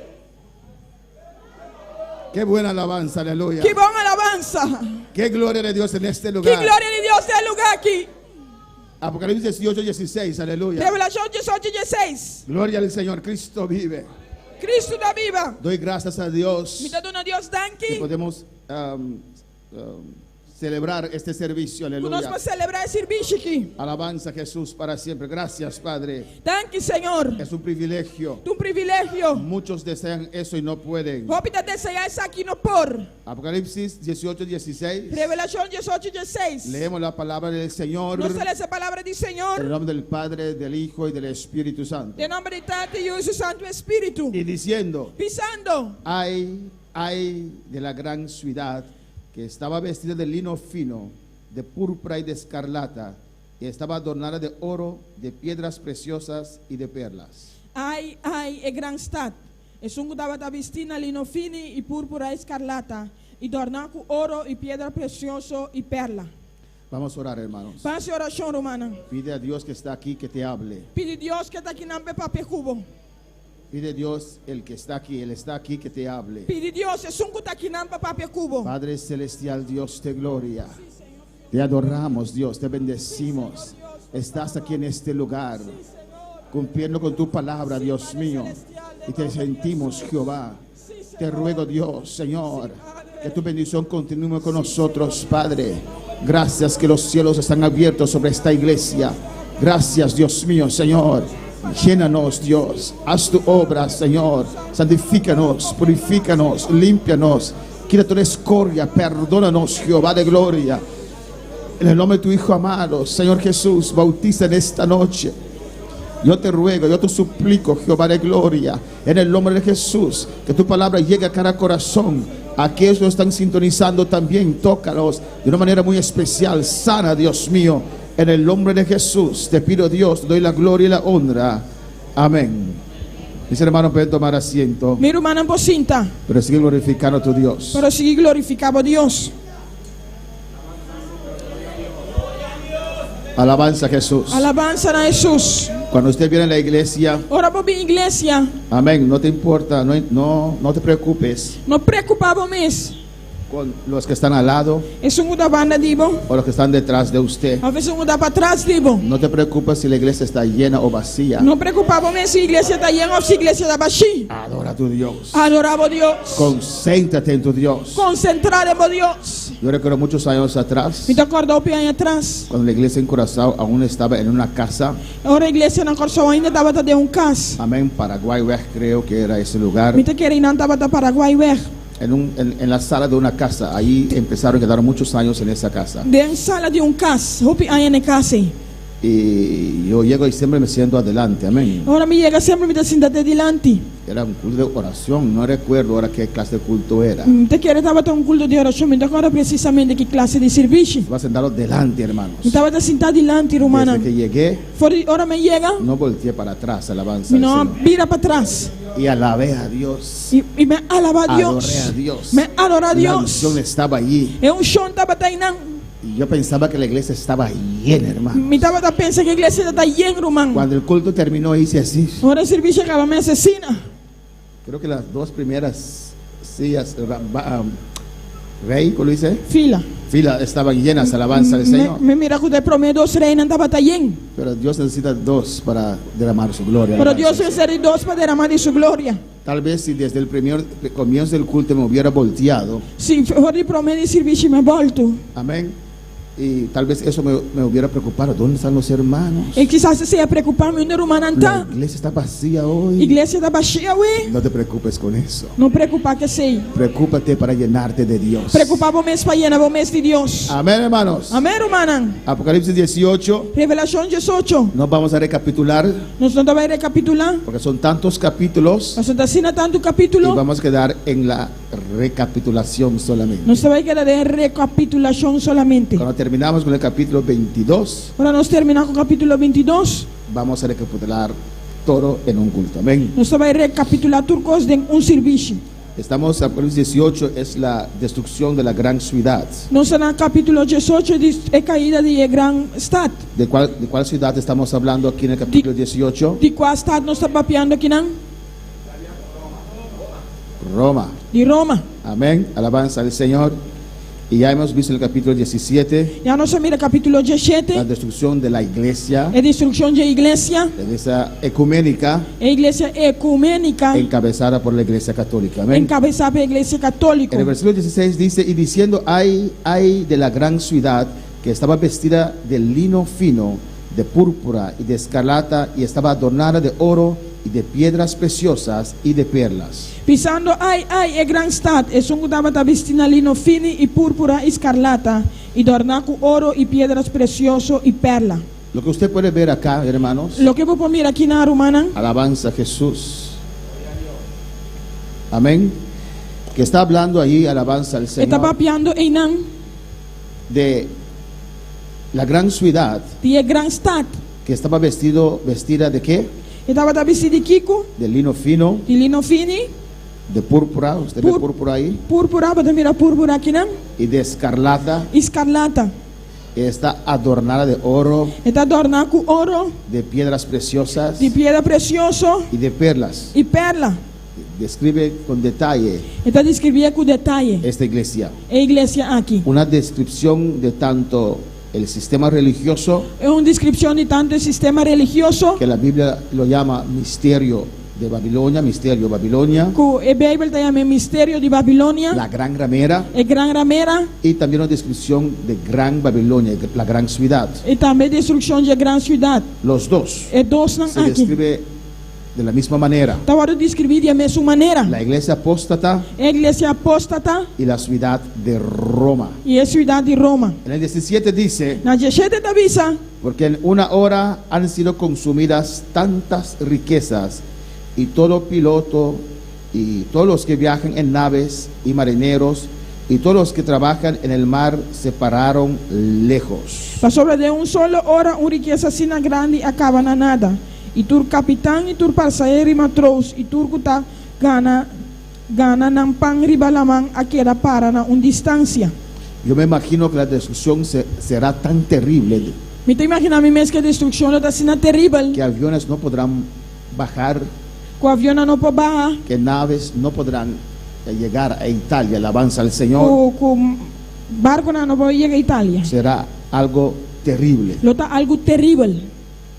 Qué buena alabanza, aleluya. Qué buena alabanza. Qué gloria de Dios en este Qué lugar. gloria de Dios del lugar aquí. Apocalipsis 18, 16, aleluya. Revelación 18, 16. Gloria al Señor, Cristo vive. Cristo está viva. Doy gracias a Dios Me está Dios que danke. podemos celebrar este servicio, Nós aleluya. vamos celebrar esse serviço aqui. Alabanza a Jesús para siempre. Gracias, Padre. Danke, Senhor. Es un privilegio. Um privilégio. Muchos desean eso y no pueden. Rápida desejar isso aqui no por. Apocalipsis 18, 16. Revelação 18, 16. Leemos la palabra del Señor. Nós lemos a palavra do En el Senhor. nombre del Padre, del Hijo y del Espíritu Santo. Em nome de Tata e o Santo Espírito. Y diciendo, Pisando. ay de la gran ciudad que estaba vestida de lino fino, de púrpura y de escarlata, y estaba adornada de oro, de piedras preciosas y de perlas. Ai, é grande stad. E sungo dava da vestina lino fini e púrpura escarlata. E adornar com ouro e pedra preciosa e perla. Vamos a orar, hermanos. Faça oração, romana. Pide a Dios que está aquí que te hable. Pede Deus que está aqui na papel cubo. Pide a Dios, el que está aquí, Él está aquí, que te hable. Pede Deus, é sungo está aqui na papel cubo. Padre celestial, Dios de gloria, te adoramos, Dios, te bendecimos. Estás aquí en este lugar, cumpliendo con tu palabra, Dios mío, y te sentimos, Jehová. Te ruego, Dios, Señor, que tu bendición continúe con nosotros, Padre. Gracias que los cielos están abiertos sobre esta iglesia. Gracias, Dios mío, Señor. Llénanos, Dios. Haz tu obra, Señor. Santifícanos, purifícanos, límpianos. Quita toda escoria, perdónanos, Jehová de gloria. En el nombre de tu Hijo amado, Señor Jesús, bautiza en esta noche. Yo te ruego, yo te suplico, Jehová de gloria, en el nombre de Jesús, que tu palabra llegue a cada corazón. Aquellos que lo están sintonizando también, tócalos de una manera muy especial. Sana, Dios mío, en el nombre de Jesús. Te pido, Dios, te doy la gloria y la honra. Amén. Mis hermanos, pueden tomar asiento, Mi hermana Bocinta. pero sigue glorificando a tu Dios. Para seguir glorificando a Deus. Alabanza a Jesús. Alabanza a Jesus. Cuando usted viene a la iglesia, Ora para a igreja. amén, no te importa, no te preocupes. Não preocupava mesmo. con los que están al lado E sungu da banda dibo. o los que están detrás de usted. Ave sungu da para trás dibo. No te preocupes si la iglesia está llena o vacía. Não preocupava me se a igreja está llena ou se a igreja está vazia. Adora a tu Dios. Adorava a Deus. Concéntrate en tu Dios. Concentrar em Deus. Yo recuerdo muchos años atrás, Me acordou bem atrás. cuando la iglesia en Curazao aún estaba en una casa, Ora a igreja na Corsão ainda estava de casa. amén, Paraguay, creo que era ese lugar, Me querendo não estava da Paraguai weg. en la sala de una casa. Ahí empezaron, quedaron muchos años en esa casa. Den sala de casa. Hopi aí na casa. Y yo llego y siempre me siento adelante, amén. Ora me chega sempre me sentada delante. Era un culto de oración, no recuerdo ahora qué clase de culto era. Te queria estava tão culto de oração, me agora precisamente que classe de serviço. Estaba sentado delante, hermanos. Estava sentado delante, romana. Desde que llegué, Ora me chega, no volteé para atrás, alabanza me al não Señor. vira para trás. Y alabé a Dios. E me alaba a Deus. Adoré a Dios. Me adora a La Deus. unción estaba allí. É chão estava tainando. Y yo pensaba que la iglesia estaba llena, hermano. Me estava a pensar que a igreja está llena, romano. Cuando el culto terminó, hice así. Ora o serviço chegava, me assassina. Creo que las dos primeras sillas, rey, ¿cómo lo dice? Fila estaban llenas, alabanza al Señor. Me mira que o primeiro dos reinos estava tainando. Pero Dios necesita dos para derramar su gloria. Pero alabanza Deus al Señor. recebe dos para derramar de sua glória. Tal vez si desde el primer comienzo del culto me hubiera volteado, Se for de primeiro serviço, me volto. amén, y tal vez eso me hubiera preocupado. ¿Dónde están los hermanos? E quizás se ia preocupar, meu irmão, não La está. iglesia está vacía hoy. Igreja está vazia, ué. No te preocupes con eso. Não preocupar que sei. Preocúpate para llenarte de Dios. Preocupar o mês para llenar o mês de Deus. Amén, hermanos. Amém, irmã? Apocalipsis 18. Revelação 18. No vamos a recapitular Nós não vamos recapitular. porque son tantos capítulos Nós não assina tanto y capítulo. vamos a quedar en la recapitulación solamente. Nós vai quedar de recapitulação solamente. Cuando terminamos con el capítulo 22, Agora nós terminamos com o capítulo 22. vamos a recapitular todo en un culto. Amén. Nós vai recapitular tudo coisa em serviço. Estamos, Apocalipsis 18 es la destrucción de la gran ciudad. Nós no capítulo 18 é caída de gran estado. ¿De cuál ciudad estamos hablando aquí en el capítulo 18? De qual estado nós estamos mapeando aqui, não? Roma. De Roma. Amén. Alabanza al Señor. Y ya hemos visto en el capítulo 17 Já nós mira capítulo 17. la destrucción de la iglesia, É destruição de igreja. la iglesia ecuménica É igreja ecumênica. encabezada por la iglesia católica. Amén. Encabeçada pela igreja católica. En el versículo 16 dice, y diciendo, ay de la gran ciudad que estaba vestida de lino fino, de púrpura y de escarlata, y estaba adornada de oro y de piedras preciosas y de perlas. Pensando, ai, é grande estado. É som que estava vestindo lino fino e púrpura e escarlata. E adornar com ouro e pedras preciosas e perla. Lo que usted puede ver acá, hermanos, Lo que vou pôr aqui na romana. alabanza a Jesús. Amén. Que está hablando ahí, alabanza al Está Señor, papiando em não. de la gran ciudad E é grande estado. que estaba vestida de qué? Estava vestido de Kiko. De lino fino, De lino fino. de púrpura, usted ve púrpura ahí, Púrpura, vou mirar púrpura aqui não. y de escarlata. Escarlata. Está adornada de oro, Está adornado com ouro. de piedras preciosas De pedra preciosa y de perlas. e perla. Describe con detalle Está descrevendo com detalhe. esta iglesia. É a igreja aqui. Una descripción de tanto el sistema religioso, É uma descrição de tanto o sistema religioso. que la Biblia lo llama misterio de Babilonia, misterio Babilonia, Que a Bíblia chama mistério de Babilônia. la gran ramera, É gran ramera. y también una descripción de gran Babilonia, la gran ciudad. E também destruição de grande cidade. Los dos É dois não se aqui. describe de la misma manera. Estava descrever da mesma maneira. La iglesia apóstata É a igreja apóstata y la ciudad de Roma. e a cidade de Roma. En el 17 dice, Na 17 da visa, porque en una hora han sido consumidas tantas riquezas, y todo piloto y todos los que viajan en naves y marineros y todos los que trabajan en el mar se pararon lejos. para sobre de solo hora, riqueza assim grande acaba na nada. E tur capitão, e tur parceiro e matroos, e tur kuta gana ng pang ribalamang akira para na distância. Yo me imagino que la destrucción será tan terrible Me te imaginar me mesmo que a destruição está sendo terrível. que aviones no podrán bajar, Com o avião não pode barrar, que naves no podrán llegar a Italia, alabanza al Señor, ku barko na no ba iye ka Italia. será algo terrible. Lota algo terrible.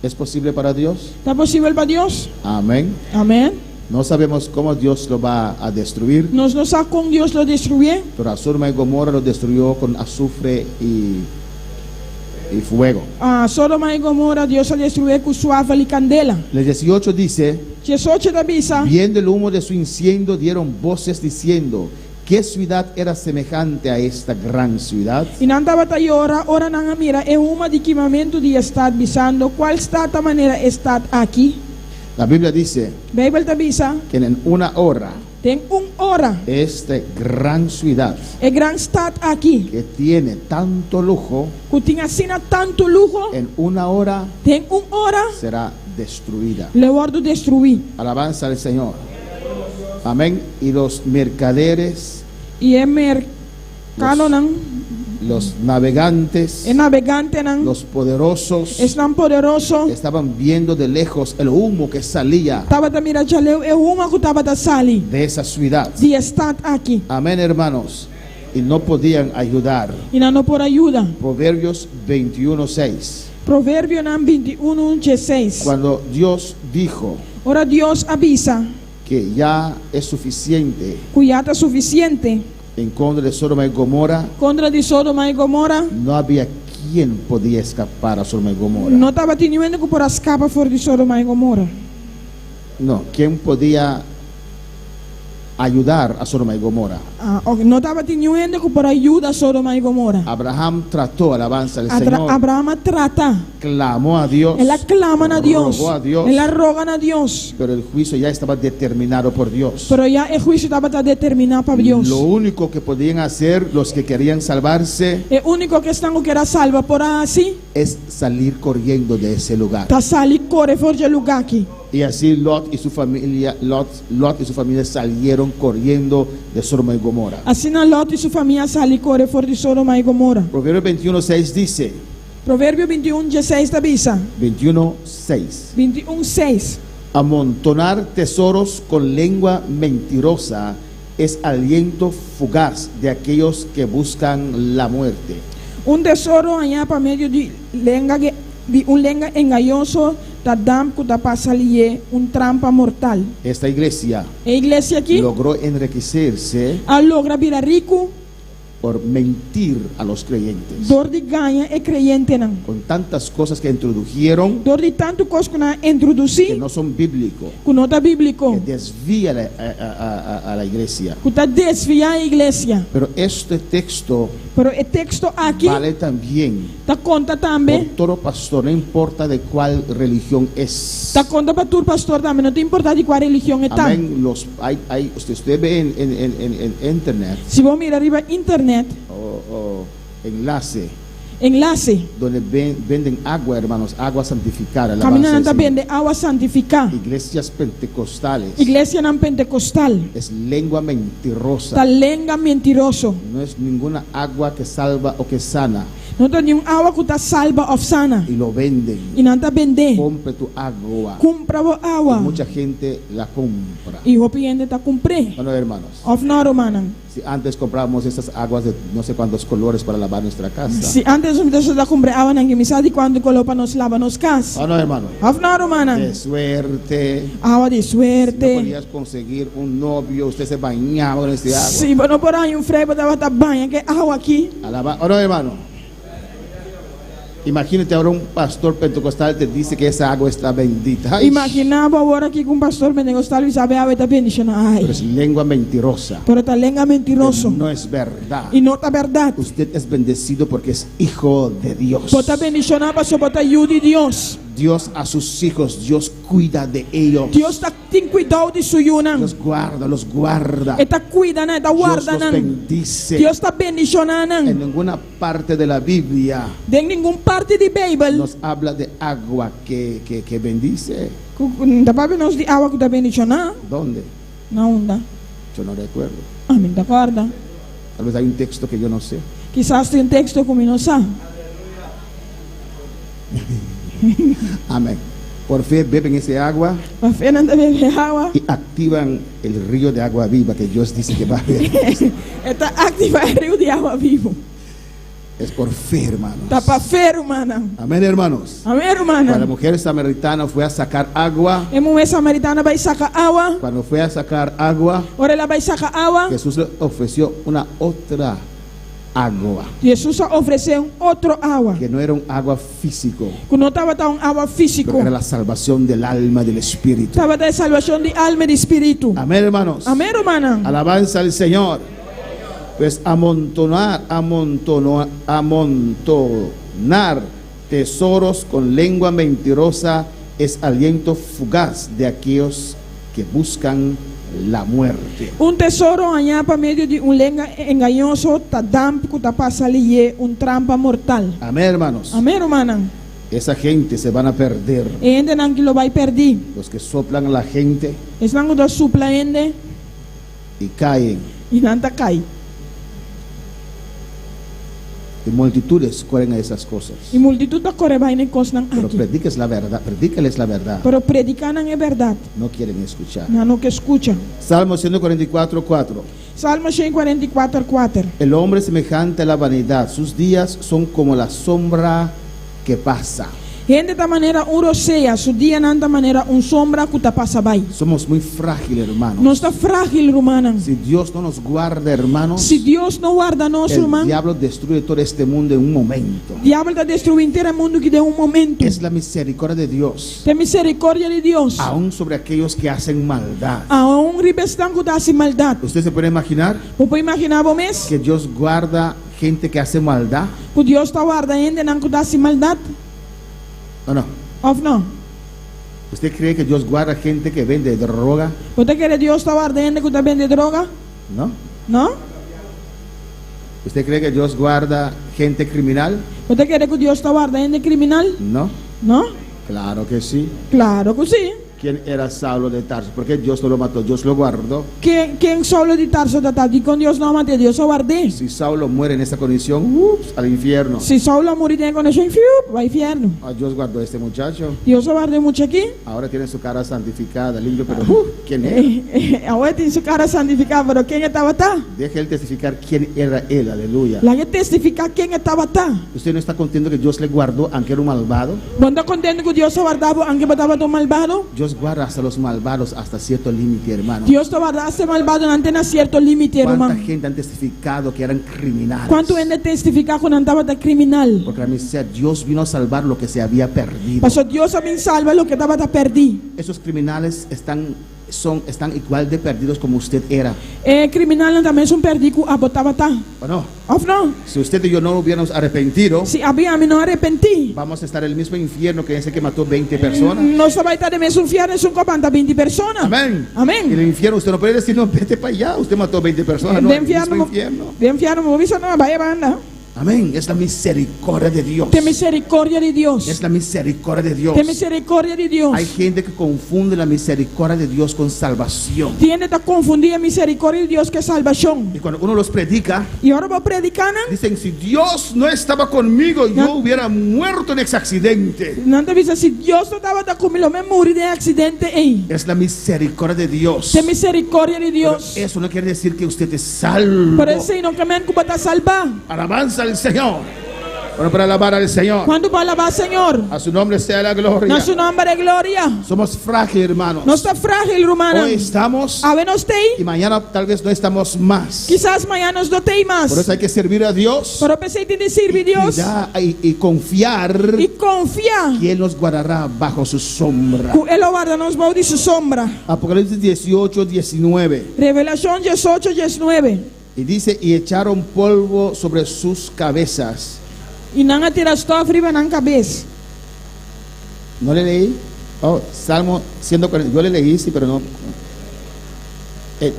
¿Es posible para Dios? ¿Está posible para Dios? Amén. Amén. No sabemos cómo Dios lo va a destruir, Nos no sabe con Dios lo destruye. pero a Sodoma y Gomorra lo destruyó con azufre y fuego. Sodoma y Gomorra Dios lo destruye con suave y candela. El 18 dice: 18 da bisa. viendo el humo de su incendio, dieron voces diciendo: ¿qué ciudad era semejante a esta gran ciudad? Inanta batayora, ora nang mira, e uma de equipamento de estar bisando, qual está a maneira estar aqui? La Biblia dice Bible da bisa, que en una hora tem hora, esta gran ciudad, e gran stad aqui, que tiene tanto lujo, que tinha assina tanto lujo, en una hora tem hora, será destruida. le guardo destruir. Alabanza al Señor. Amén. Y los mercaderes, E é mercado nang, los navegantes, é navegante nang, los poderosos é tão poderoso, estaban viendo de lejos el humo que salía tava da mira jaleu, é uma que tava da sali, de esa ciudad. de estar aqui, Amén, hermanos. Y no podían ayudar. e não por ajuda. Proverbios 21:6. Provérbio nang 21:16. Cuando Dios dijo Ora Dios avisa, que ya es suficiente cuidado suficiente en contra de Sodoma y Gomorra, contra de Sodoma e Gomorra, no había quien podía escapar a Sodoma y Gomorra. não estava tendo que por escapa fora de Sodoma e Gomorra. No, ¿quién podía ayudar a Sodoma y Gomorra? Não estava tendo que por ajuda a Sodoma e Gomorra. Abraham trató, alabanza al Señor, Abraham trata, clamó a Dios, ela clama a Deus, rogó a Dios, ela roga a Deus, pero el juicio ya estaba determinado por Dios. pero já o juízo estava determinado para Deus. Lo único que podían hacer los que querían salvarse O único que estão que era salva por assim, es salir corriendo de ese lugar. tá sali corre fora de lugar aqui. Y así Lot y su familia salieron corriendo de Sodoma y Gomorra. Assim Lot e sua família sali corre fora de Sodoma e Gomorra. Proverbio 21:6 dice, Provérbio 21:16 da bisa. 21:6, 21:6. amontonar tesoros con lengua mentirosa es aliento fugaz de aquellos que buscan la muerte. Tesouro allá para meio de lenga engañoso, da dam que da passa ali trampa mortal. Esta iglesia A igreja aqui logró enriquecerse logra virar rico, por mentir a los creyentes. dor de ganha é creyente não. Con tantas cosas que introdujeron Dor de tanto coisa que na que introduzir, no son bíblicos, que não tá bíblico, que desvía a la iglesia. que tá desviar a igreja. Pero este texto Pero o texto aqui vale también tá conta por também, todo pastor, no importa de cuál religión es. tá conta para tu pastor também, não tem importância de qual religião é tá. Amén. Usted ve en internet Se vou mirar arriba internet, o enlace enlace, donde venden agua, hermanos, agua santificada. alabanza caminhando al também Señor. de água santificada. Iglesias pentecostales. Igreja não pentecostal, Es lengua mentirosa. tá lenga mentiroso. No es ninguna agua que salva o que sana. Não tem nenhum água que tá salva of sana. Y lo venden. E não tá vender. Compre tu agua. Compra a Y água. mucha gente la compra. E o cliente tá comprando. Bueno, hermanos, Of não, romanan. si antes comprábamos esas aguas de no sé cuántos colores para lavar nuestra casa. Se antes nós da comprar água na amizade quando coloca nos lava nos cas. Oh, no, hermano. Of não, romanan. De suerte. Água de Si no suerte. podías conseguir un novio, usted se bañaba con este agua. Se não por aí freio tava tá banha que água aqui. Oh, no, hermano. Imagínate ahora un pastor pentecostal te dice que esa agua está bendita. Ay, Imaginava agora aqui com pastor pentecostal e sabe água tá bendita. Ai. pero es lengua mentirosa. Pero tá lenga mentiroso. No es verdad. E não tá verdade. Usted es bendecido porque es hijo de Dios. Bota bendicionar para bota ajuda de Deus. Dios a sus hijos, Dios cuida de ellos. Deus tem cuidado de sua yuna. Los guarda. E tá cuidando, tá Dios guardando. los bendice. Deus tá bendicionando. En ninguna parte de la Biblia De nenhuma parte de Bíblia. nos habla de agua que bendice. Da Bíblia nós de água que tá bendicionando. ¿Dónde? Na onda. Yo no recuerdo. Amém, da guarda. Tal vez hay un texto que yo no sé. Quizás tem texto como não sabe. Amén. Por fe beben ese agua By faith and bebe água. y activan el río de agua viva que Dios dice que va a haber. Está activa el rio de água vivo. Es por fe, hermanos. Tá para fé, hermana. Amén, hermanos. Amém, Cuando la hermana. mujer samaritana fue a sacar agua, E mulher samaritana vai sacar água. cuando fue a sacar agua, Ora ela vai sacar água. Jesús le ofreció una otra agua, Jesus ofereceu outro água. que no era un agua físico, Que não estava tão água físico. pero era la salvación del alma y del espíritu. Estava da salvação de alma e de espírito. Amén, hermanos. Amém, hermana. Alabanza al Señor. Pues amontonar tesoros con lengua mentirosa es aliento fugaz de aquellos que buscan la muerte. Tesouro anha para meio de lenga engañoso, tá dampo, tá passa ali trampa mortal. Amén, hermanos. Amém, hermana. Esa gente se van a perder. E ainda não que lo vai perder. Los que soplan a la gente Es não do supla ainda y caen. e não tá cai. Y multitudes corren a esas cosas. E multitud da corre vai nem cos não Pero aqui. predíqueles la verdad, predícales la verdad. Pero predicar não é verdade. No quieren escuchar. Não que escuta. Salmo 144:4. Salmo 144:4. El hombre es semejante a la vanidad, sus días son como la sombra que pasa. Gente da maneira roceia, su dia não da maneira sombra que tá passa vai. Somos muy frágiles, hermanos. Nós está frágil, hermana. Si Dios no nos guarda, hermanos, Se Deus não guarda nós, el irmão, diablo destruye todo este mundo en un momento. o diabo está destruindo inteiro o mundo que deu momento. Es la misericordia de Dios, Tem misericórdia de Deus. aún sobre aquellos que hacen maldad. A ribestão que dá assim maldade. ¿Usted se puede imaginar Você imaginar o mês? que Dios guarda gente que hace maldad? Que Deus está guardando não que dá assim maldade? ¿O no? Ou não? ¿Usted cree que Dios guarda gente que vende droga? Você quer que Deus está guardando que está vendendo droga? ¿No? Não? ¿Usted cree que Dios guarda gente criminal? Você quer que Deus está guardando criminal? No. Não? Claro que sí. Claro que sim. ¿Quién era Saulo de Tarso? ¿Por qué Dios no lo mató? Dios lo guardó. Quem Saulo de Tarso está de com Deus não mate, Deus o guardei. Si Saulo muere en esa condición, ups, al infierno. Se Saulo morir em condição vai inferno. Ah, Dios guardó a este muchacho. Deus o guardei muito aqui. Ahora tiene su cara santificada, limpio, pero ¿quién era? Agora tem su cara santificada, pero quem estava tá? Deje él testificar quién era él, aleluya. Lá que testificar quem estava tá. ¿Usted no está contento que Dios le guardó aunque era un malvado? Não está contente que Deus o guardava, aunque estava tão malvado? Dios guarda hasta los malvados hasta cierto límite, hermano. Deus te guarda ser malvado não tem certo limite, ¿Cuánta irmão. gente han testificado que eran criminales? Quanto ainda testificar quando não estava criminal? Porque la miseria, Dios vino a salvar lo que se había perdido. Pastor, Deus também salva o que estava perdido. Esos criminales están igual de perdidos como usted era. Criminal também são perdidos a botar tá. ¿O no? Ou não? Si usted y yo no hubiéramos arrepentido, Se havia me não arrependi. vamos a estar en el mismo infierno que ese que mató 20 personas. Nós vai estar de mesmo inferno, são copanta 20 pessoas. Amén. Amém. En el infierno usted no puede decir, no, vete para allá, usted mató 20 personas. No, De en el mismo inferno, infierno. de inferno, vou ver não vai banda. Amén. Es la misericordia de Dios. Tem misericórdia de Deus. Es la misericordia de Dios. Tem misericórdia de Deus. Hay gente que confunde la misericordia de Dios con salvación. Tiende a confundir a misericórdia de Deus com salvação. Y cuando uno los predica, E agora vou predicar, não? dicen, si Dios no estaba conmigo, yo hubiera muerto en ese accidente. Não te avisa, se Deus não estava comigo, eu me morri de acidente aí. Es la misericordia de Dios. Tem misericórdia de Pero Deus. eso no quiere decir que usted es salvo. Por isso, não quer que você salvar. Alabanza al Señor. Bueno, para alabar al Señor. Quando vai alabar, Senhor, A su nombre sea la gloria. na seu nome é glória. Somos frágiles, hermanos. Nós está frágil, romana. Hoy estamos A ver, nós tem. y mañana tal vez no estamos más. Quizás amanhã nós não tem mais. Por eso hay que servir a Dios Pero pensei em servir Deus y confiar e confiar que Él nos guardará bajo su sombra. que Ele guarda nos baú de sua sombra. Apocalipsis 18:19. Revelação 18:19. Y dice, y echaron polvo sobre sus cabezas. E não atira estofre na cabeça. ¿No le leí? Oh, Salmo 140. Yo le leí, sí, pero no.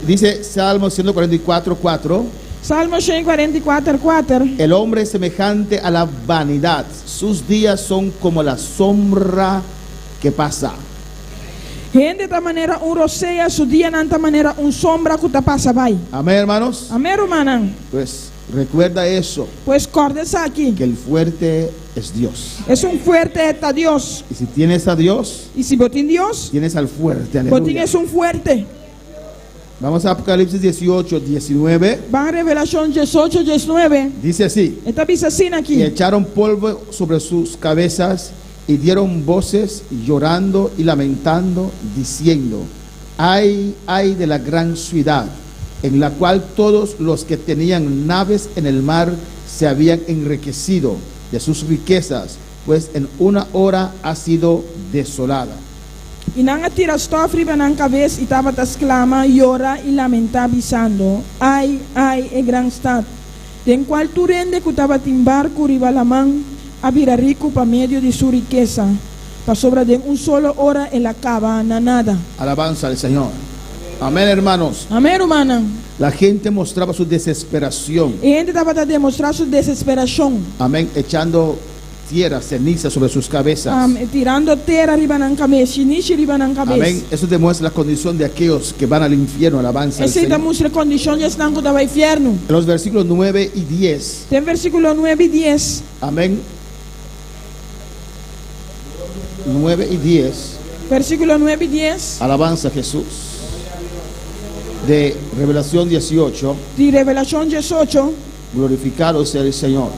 Dice Salmo 144:4. Salmo 144:4. El hombre es semejante a la vanidad. Sus días son como la sombra que pasa. Gente da maneira roceia, su dia não da maneira sombra que te passa vai. Amén, hermanos. Amém, romana. Pues Recuerda eso, Pues cordes aquí. que el fuerte es Dios. Es un fuerte a Dios. Y si tienes a Dios, Y si botín Dios, tienes al fuerte. botín Aleluya. es un fuerte. Vamos a Apocalipsis 18, 19. Van a Revelación 18, 19. Dice así: Esta visacina y aquí. echaron polvo sobre sus cabezas y dieron voces llorando y lamentando, diciendo: ay, ay de la gran ciudad, en la cual todos los que tenían naves en el mar se habían enriquecido de sus riquezas, pues en una hora ha sido desolada. Y nan atiras tofri banan cabeza y tabatas clama, llora y lamenta avisando: ay, ay, e gran stad, en cual tu rende cutabatin barco ribalamán, abira rico pa medio de su riqueza, pa sobra de un solo hora en la cava na nada. Alabanza al Señor. Amén, hermanos. Amén, hermana. La gente mostraba su desesperación. Y gente tabata demostrar su desesperación. Amén, echando tierra, ceniza sobre sus cabezas. Tirando tierra arriba en cabeza, shinichi arriba en cabeza. Amén. Eso demuestra la condición de aquellos que van al infierno. Alabanza al Esa es Señor. la condición de estar en el infierno. En los versículos 9 y 10. En versículo 9 y 10. Amén. 9 y 10. Versículo 9 y 10. Alabanza a Jesús. De Revelación 18. De Revelación 18. Glorificado sea el Señor.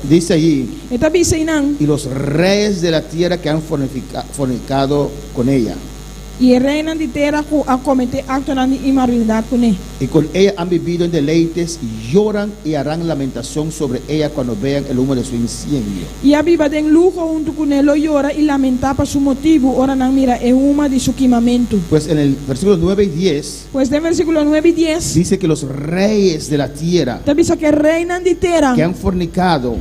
Dice allí: Esta dice Inan. y los reyes de la tierra que han fornicado con ella. Y el reino de tierra a cometer actos de inmoralidad con él. Y con ella han vivido en deleites y lloran y harán lamentación sobre ella cuando vean el humo de su incendio. Y a viva de lujo junto con él llora y lamenta por su motivo. Ahora no mira el humo de su quemamiento. Pues en el versículo 9 y 10 Pues en versículo 9 y 10. dice que los reyes de la tierra Te dice que reinan de tierra. que han fornicado,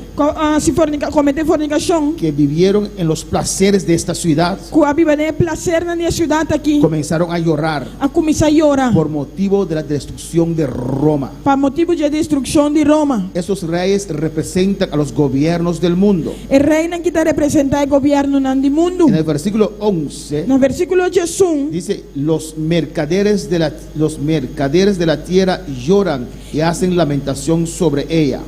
Si cometen fornicación. que vivieron en los placeres de esta ciudad, Que a viva de placer en la ciudad aquí. comenzaron a llorar A começar a llorar. por motivo de la destrucción de Roma. Para motivo de destrucción de Roma. Esos reyes representan a los gobiernos del mundo. El reino que te representa el gobierno del mundo. En el versículo 11 En el versículo Jesús. dice: los mercaderes de la tierra lloran y hacen lamentación sobre ella.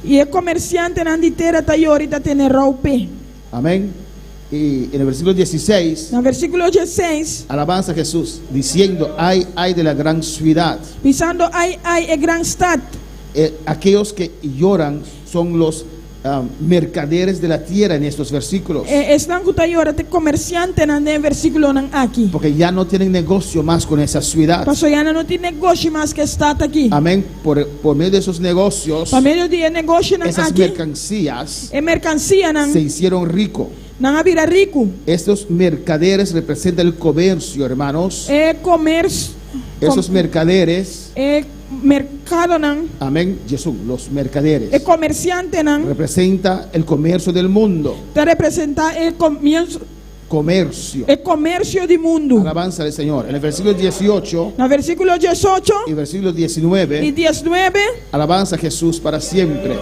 Y el comerciante de tierra está llorando y tiene ropa. Amén. Y en el versículo 16, En el versículo 16. alabanza a Jesús, diciendo: ay, ay de la gran ciudad. Pisando ay, el gran stad. Aquellos que lloran son los mercaderes de la tierra en estos versículos, Están que está llorando comerciante en el versículo aquí. porque ya no tienen negocio más con esa ciudad. Pastor ya no tiene negocio más que estar aquí. Amén. Por medio de esos negocios, Para medio de negocio esas aquí. mercancías Mercancía se hicieron rico. no vira rico. Estos mercaderes representan el comercio, hermanos. Comercio. Esos mercaderes, Mercado nan. amén, Jesús, los mercaderes El comerciante nan. representa el comercio del mundo. Te representa el Comercio. comercio del mundo. Alabanza del Señor. En el versículo 18 En el versículo 18 y versículo y 19, 19. alabanza a Jesús para siempre.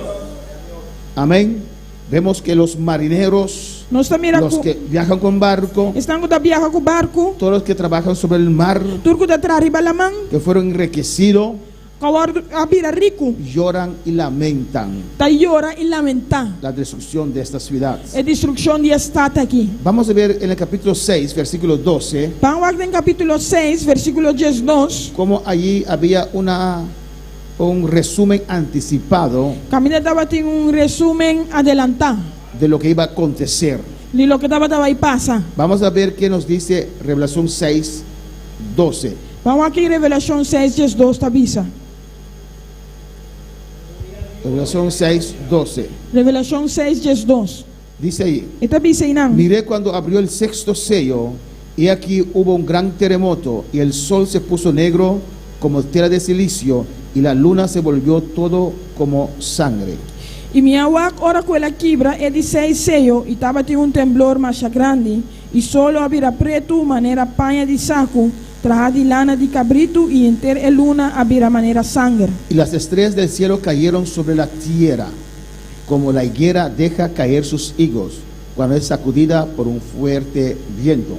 Amén. Vemos que los marineros, No está mira los que viajan con barco, están con viaja con barco. todos los que trabajan sobre el mar, Turco de atrás arriba la man. que fueron enriquecidos, A vira rico. lloran y lamentan Ta llora y lamenta. la destrucción de esta ciudad. La destrucción de esta aquí. Vamos a ver en el capítulo 6, versículo 12, Vamos a ver en capítulo 6, versículo 12. cómo allí había un resumen anticipado Camina estaba en un resumen adelantado de lo que iba a acontecer. de lo que estaba ahí pasa. Vamos a ver qué nos dice Revelación 6, 12. Vamos aquí Revelación 6, 12 avisa. Revelación 6, 12. Revelación 6, 12. Dice ahí: Esta avisa Inán. miré cuando abrió el sexto sello, y aquí hubo un gran terremoto, y el sol se puso negro como tela de silicio, y la luna se volvió todo como sangre. Y mi agua ora con la quibra es de 6 sellos y estaba en un temblor más grande y solo había preto manera paña de saco, traja de lana de cabrito y enter el luna había manera sangre. Y las estrellas del cielo cayeron sobre la tierra, como la higuera deja caer sus higos cuando es sacudida por un fuerte viento.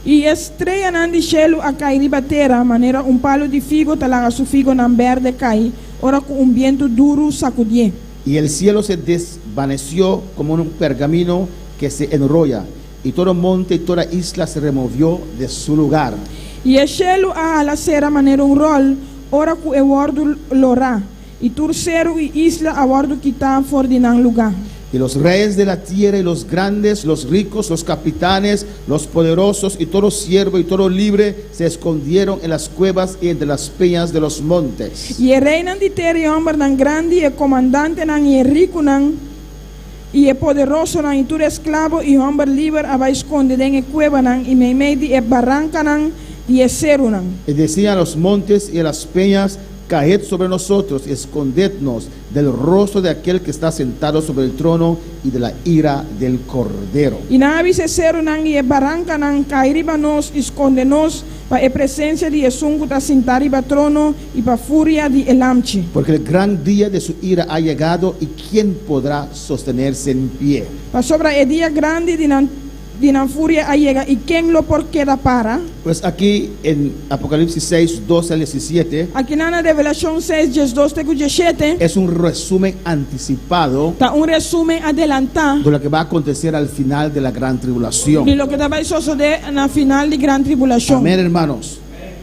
Y estrella nan de cielo a cair de batera manera un palo de figo talaga su figo nan verde cai ora com viento duro sacudie. Y el cielo se desvaneció como un pergamino que se enrolla, y todo monte y toda isla se removió de su lugar. E o cielo a alacera maneira rol, ora com o ordo lorá, e turcero e isla a ordo quitar for de nan lugar. Y los reyes de la tierra y los grandes, los ricos, los capitanes, los poderosos y todo siervo y todo libre se escondieron en las cuevas y entre las peñas de los montes. E o rei nan de terra e homem nan grande, e o comandante nan e rico nan, e o poderoso nan e todo esclavo e homem livre a vai esconder en e cueva nan, e meio de e barranca nan, e e cero nan. Y decían a los montes y a las peñas: caed sobre nosotros y escondednos del rostro de aquel que está sentado sobre el trono y de la ira del Cordero. E na avise cero nan e barranca nan, cairiba nos, esconde-nos, para a presença de Jesus que está sentado riba trono e para a fúria de Elamche. Porque el gran día de su ira ha llegado, y ¿quién podrá sostenerse en pie? Para sobre el dia grande de nan fúria a llega, e quem lo por queda para? Pues aquí en Apocalipsis 6, 12 al 17 Aqui na Revelação 6, 12 até 17, es un resumen anticipado está resumen adelantar de lo que va a acontecer al final de la gran tribulación. de lo que vai suceder na final de grande tribulação. Amén, hermanos.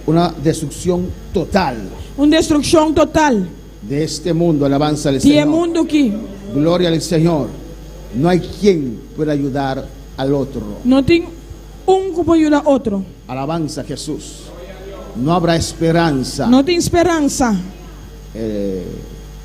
Una destrucción total Uma destruição total de este mundo. Alabanza al de Señor. mundo aqui. Gloria al Señor. No hay quien pueda ayudar al otro. Não tem que pode ajudar outro. Alabanza a Jesús. No habrá esperanza. Não tem esperança.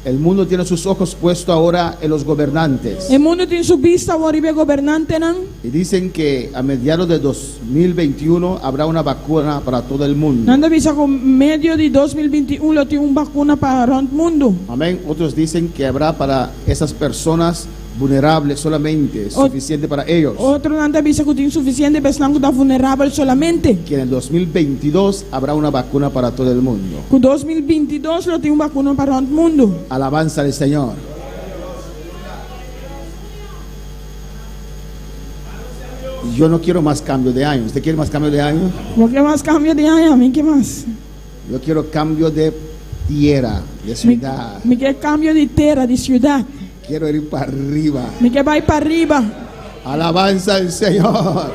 El mundo tiene sus ojos puestos ahora en los gobernantes. O mundo tem sua vista o ribe governante nan. Y dicen que a mediados de 2021 habrá una vacuna para todo el mundo. Nanda bisa com medio de 2021 lo tem vacuna para o mundo. Amén. Otros dicen que habrá para esas personas vulnerables solamente, suficiente para ellos. Outro nanda bisa que tem suficiente para não estar vulnerável solamente. Que en el 2022 habrá una vacuna para todo el mundo. Com 2022 lo tem vacuna para o mundo. Alabanza al Señor. Yo no quiero más cambio de año. ¿Usted quiere más cambio de año? O que mais cambia de ano? A mim que mais? Yo quiero cambio de tierra, de ciudad. Me quer cambio de terra, de ciudad. Quiero ir para arriba. Me quer vai para arriba. Alabanza al Señor.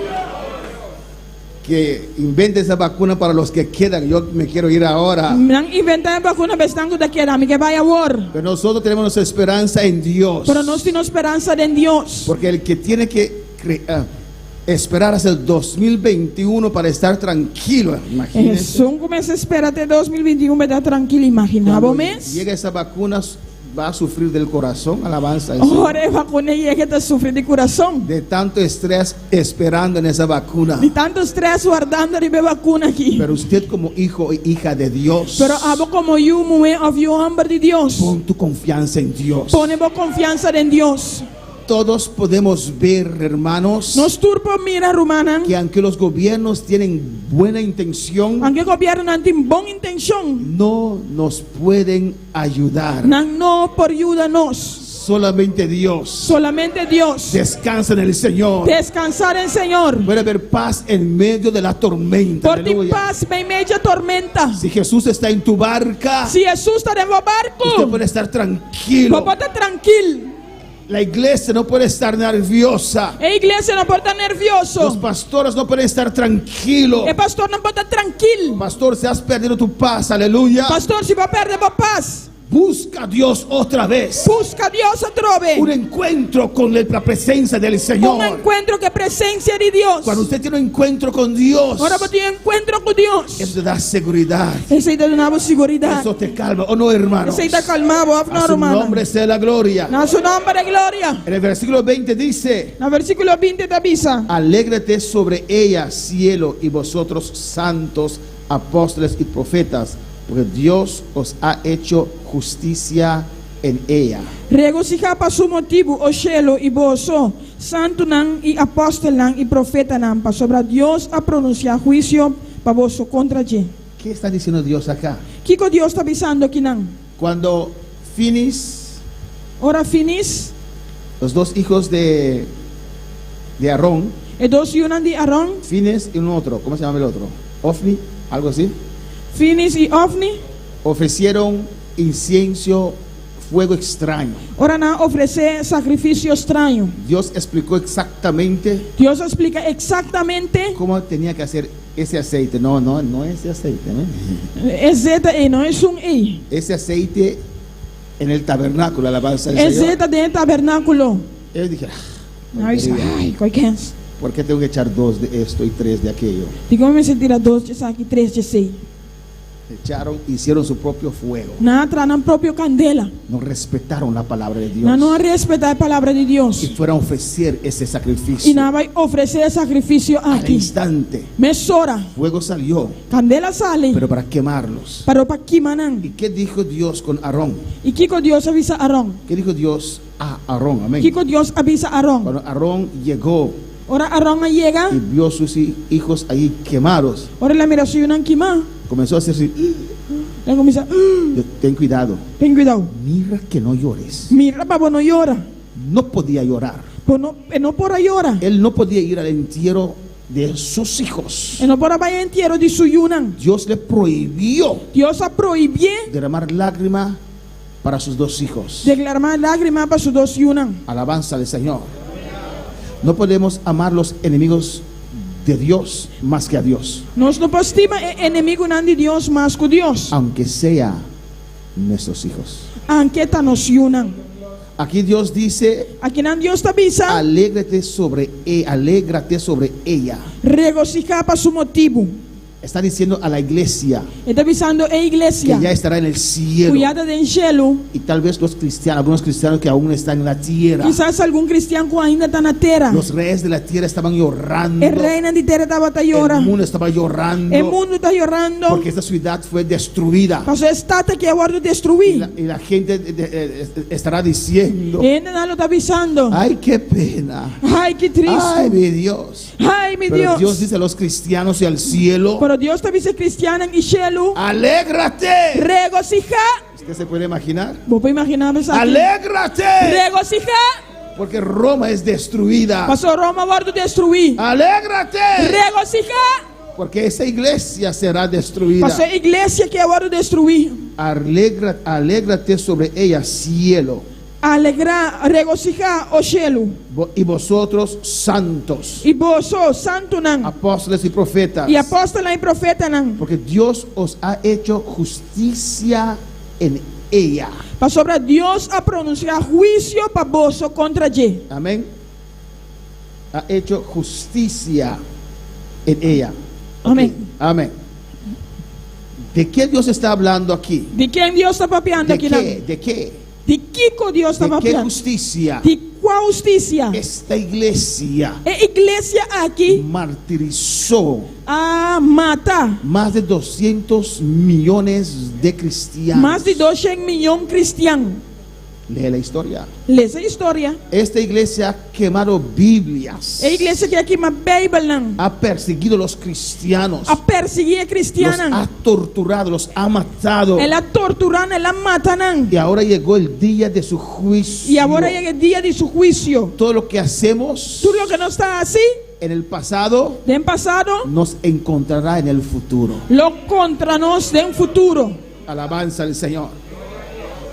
Que invente esa vacuna para los que quedan. Yo me quiero ir ahora. Não inventar a vacuna bestando daqui a me quer vai agora. Pero nosotros tenemos nuestra esperanza en Dios. Pero nós temos esperança em Deus. Porque el que tiene que esperar hasta el 2021 para estar tranquilo, imagínense. Só começa a esperar até 2021 vai estar tranquilo, imaginava o mês? Llega esa vacuna, va a sufrir del corazón. Alabanza al Señor. Ora a vacuna chega a sofrer de coração. De tanto estrés esperando en esa vacuna. De tanto estresse guardando a vacuna aqui. Pero usted como hijo e hija de Dios, Pero abo como eu, mulher of you, homem de Deus. pon tu confianza en Dios. Ponemos confiança em Deus. Todos podemos ver, hermanos, Nós turpo mira romana. que aunque los gobiernos tienen buena intención, Aunque o governo não tem boa intenção, no nos pueden ayudar. não por ajuda nós. Solamente Dios. Solamente Deus. Descansa en el Señor. Descansar em Senhor. Puede haber paz en medio de la tormenta. Por ti Aleluya. paz em meio da tormenta. Si Jesús está en tu barca, Se Jesus está dentro do usted barco, puede estar tranquilo. pode estar tranquilo. La iglesia no puede estar nerviosa. A igreja não pode estar Los nervioso. pastores no pueden estar tranquilos. O pastor não pode estar tranquilo. Pastor, si has perdido tu paz, aleluya, Pastor, se vai perder a paz, busca a Dios otra vez. busca a Deus outra vez. Un encuentro con la presencia del Señor. Encontro com a presença de Deus. Cuando usted tiene un encuentro con Dios, Ora você encontro com Deus. eso te da seguridad. Esse aí dá uma segurança. Eso te calma. ¿O no, hermanos? Esse aí dá calmado, A su nombre sea la gloria. Na seu nome de glória. En el versículo 20 dice: No versículo 20 te avisa. alégrate sobre ella, cielo, y vosotros santos, apóstoles y profetas, porque Dios os ha hecho justicia en ella. Regocijar para su motivo, o cielo y vosso, santo nan y apóstol nan y profeta nan, para sobre Dios a pronunciar juicio para vosso contra ti. ¿Qué está diciendo Dios acá? Kiko Dios está avisando aquí nan. Cuando Finis, Ora finis, los dos hijos de Aarón, e dos yunan de Aarón, Fines y un otro, ¿cómo se llama el otro? Ofni, algo así, finis y Ofni, ofrecieron incienso, fuego extraño. Ora na oferecer sacrifício estranho. Dios explicó exactamente Deus explica exatamente cómo tenía que hacer ese aceite. No ese aceite, ¿no? exata e não é um ei. Ese aceite en el tabernáculo, alabanza del Señor. Exata dentro do tabernáculo. Ellos dijeron, Aí diz, ai, qual que é? ¿por qué tengo que echar 2 de esto y 3 de aquello? Digo, me sentir a 2 de aqui, 3 de sei. Echaron, hicieron su propio fuego. Na tra na própria candela. No respetaron la palabra de Dios. Na não respeitar a palavra de Y Deus. fueron a ofrecer ese sacrificio. E na vai oferecer sacrifício Al aqui. instante, Mesora, fuego salió, candela sale. pero para quemarlos. Para para quimanan. ¿Y qué dijo Dios con Aarón? E Kiko Deus avisa Arão. ¿Qué dijo Dios a Aarón? Amén. Kiko Deus avisa Arão. Cuando Aarón llegó Ora Arão chega. y vio sus hijos ahí quemados, Ora la mira suyo nan quimar. comenzó a decir, Ela começa, ten cuidado, tem cuidado. mira que no llores. Mira, para não llora. No podía llorar. Não pode llorar. Él no podía ir al entierro de sus hijos. Não pode vai inteiro de suyunan. Dios le prohibió Deus a proibir derramar lágrima para sus 2 hijos. declarar lágrima para sus 2 yunan. Alabanza al Señor. No podemos amar los enemigos de Dios más que a Dios, Nós não podemos estimar inimigo nan de Deus mais que Deus. aunque sea nuestros hijos. Anqueta nos yunan. Aquí Dios dice, Aqui nan Deus te avisa. alégrate sobre ella. Regocijar para su motivo. Está diciendo a la iglesia Ele está avisando a que igreja. ya estará en el cielo. Cuidado de enchelo. Y tal vez los cristianos, algunos cristianos que aún están en la tierra, Quizás algum cristiano que ainda está na terra. los reyes de la tierra estaban llorando. El reino de terra estava a El llorar. mundo estaba llorando El mundo está llorando. porque esta ciudad fue destruida. Pasó estátua que agora Y destruir. la gente estará diciendo, E ainda não está avisando. ay, qué pena, Ai, que triste. ay, mi Dios. Ai, meu Pero Dios Deus. dice a los cristianos y al cielo, Pero Deus está avisando cristiano em cielo. alégrate. Regocijar. ¿Usted se puede imaginar? Vou para imaginar isso aqui. Alégrate, Regocijar. porque Roma es destruida. Pasó Roma agora destruir. Alégrate, Regocijar. porque esa iglesia será destruida. Pasó a igreja que agora destruir. Alégrate sobre ella, cielo, Alegrar, regocijar o cielo. y vosotros santos, E vós, santo não. apóstoles y profetas, E apóstolo e profeta não. porque Dios os ha hecho justicia en ella. Para sobre Deus a pronunciar juízo para vós contra ele. Amén. Ha hecho justicia en ella. Amém. Amén. ¿De qué Dios está hablando aquí? De quem Deus está papeando ¿De aqui? qué? ¿De qué? De que Deus está ¿De qué papeando? justicia? De qual justiça? Esta iglesia A igreja aqui martirizó a mata más de 200 millones de cristianos. mais de 200 milhões de cristianos. Lee la historia. Lê essa história. Esta iglesia ha quemado Biblias. A igreja que aqui uma Bíblia não. Ha perseguido a los cristianos. A perseguir a Los cristiana. ha torturado, los ha matado. Ela torturando, ela mata não. Y ahora llegó el día de su juicio. E agora é o dia de seu juízo. Todo lo que hacemos Tudo o que não está assim, en el pasado no passado, nos encontrará en el futuro. lo contra nós de futuro. Alabanza al Señor.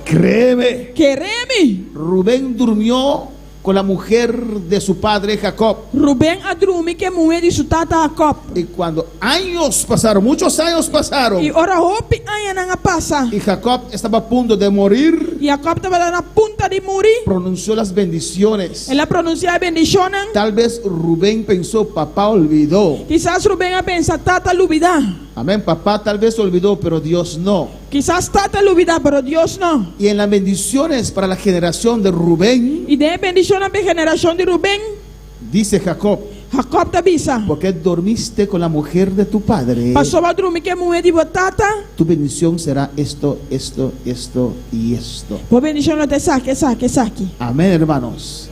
Créeme, Queremos. Rubén durmió con la mujer de su padre Jacob. Rubén adrumi que morreu de sua tata Jacob. Y cuando años pasaron, muchos años pasaron, E ora hope aia não passa. y Jacob estaba a punto de morir, E Jacob estava na ponta de morir. pronunció las bendiciones. Ela pronunciava bendição. Tal vez Rubén pensó, papá olvidó. Quizás Rubén a pensar tata lubida. Amén, papá tal vez olvidó, pero Dios no. Quizás tata lubida, pero Deus não. Y en las bendiciones para la generación de Rubén, E de bendição na geração de Rubén, dice Jacob, Jacob te avisa. porque dormiste con la mujer de tu padre, Passou a dormir que morreu de tata. tu bendición será esto, esto, esto y esto. Vou bendição até saque. Amén, hermanos.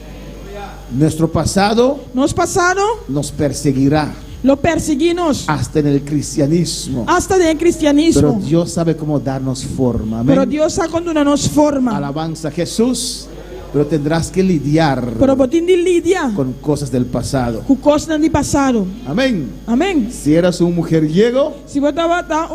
Nuestro pasado Nos passado, nos perseguirá lo perseguimos hasta en el cristianismo, hasta de pero cristianismo. Dios sabe cómo darnos forma. Pero Amén. Deus sabe quando nos forma. Alabanza a Jesús, pero tendrás que lidiar Pero botin de lidia con cosas del pasado. com coisas de passado. Amén. Amém. Si eras un mujeriego, Se você botar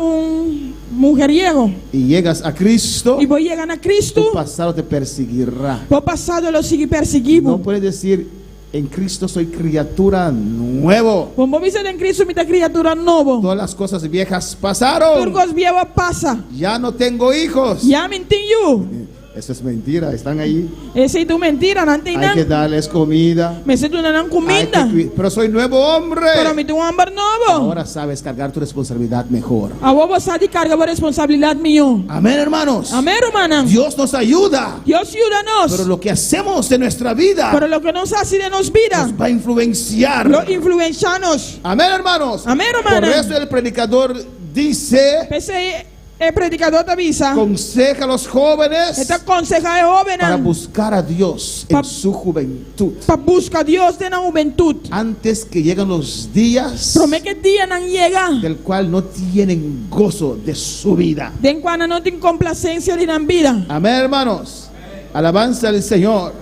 mujeriego y llegas a Cristo, e voi chegando a Cristo, tu pasado te perseguirá. o passado lo sigue No perseguivo. puedes decir, en Cristo soy criatura nuevo. Quando você em Cristo, me criatura novo. Todas las cosas viejas pasaron. Turcos viejo passa. Ya no tengo hijos. Já mentiu. Eso es mentira, están ahí. Esse é tu mentira, não tem Hay que nada. darles comida. Me tu não Hay que comida. pero soy nuevo hombre. Pero me tu hambre novo. Ahora sabes cargar tu responsabilidad mejor. A vou você de carga a responsabilidade minha. Amén, hermanos. Amém, irmã. Dios nos ayuda. Deus ajuda-nos. Pero lo que hacemos en nuestra vida Pero lo que nos hace de nos vida, nos va a influenciar. lo influenciamos. Amén, hermanos. Amén, Por hermana. eso el predicador dice, Esse é predicador da visa. aconseja a los jóvenes Esta aconseja é jovem para buscar a Dios en su juventud. para buscar Deus na juventude. Antes que lleguen los días Promete que dia não chega. del cual no tienen gozo de su vida. De quando não tem complacência de na vida. Amén, hermanos. Alabanza al Señor.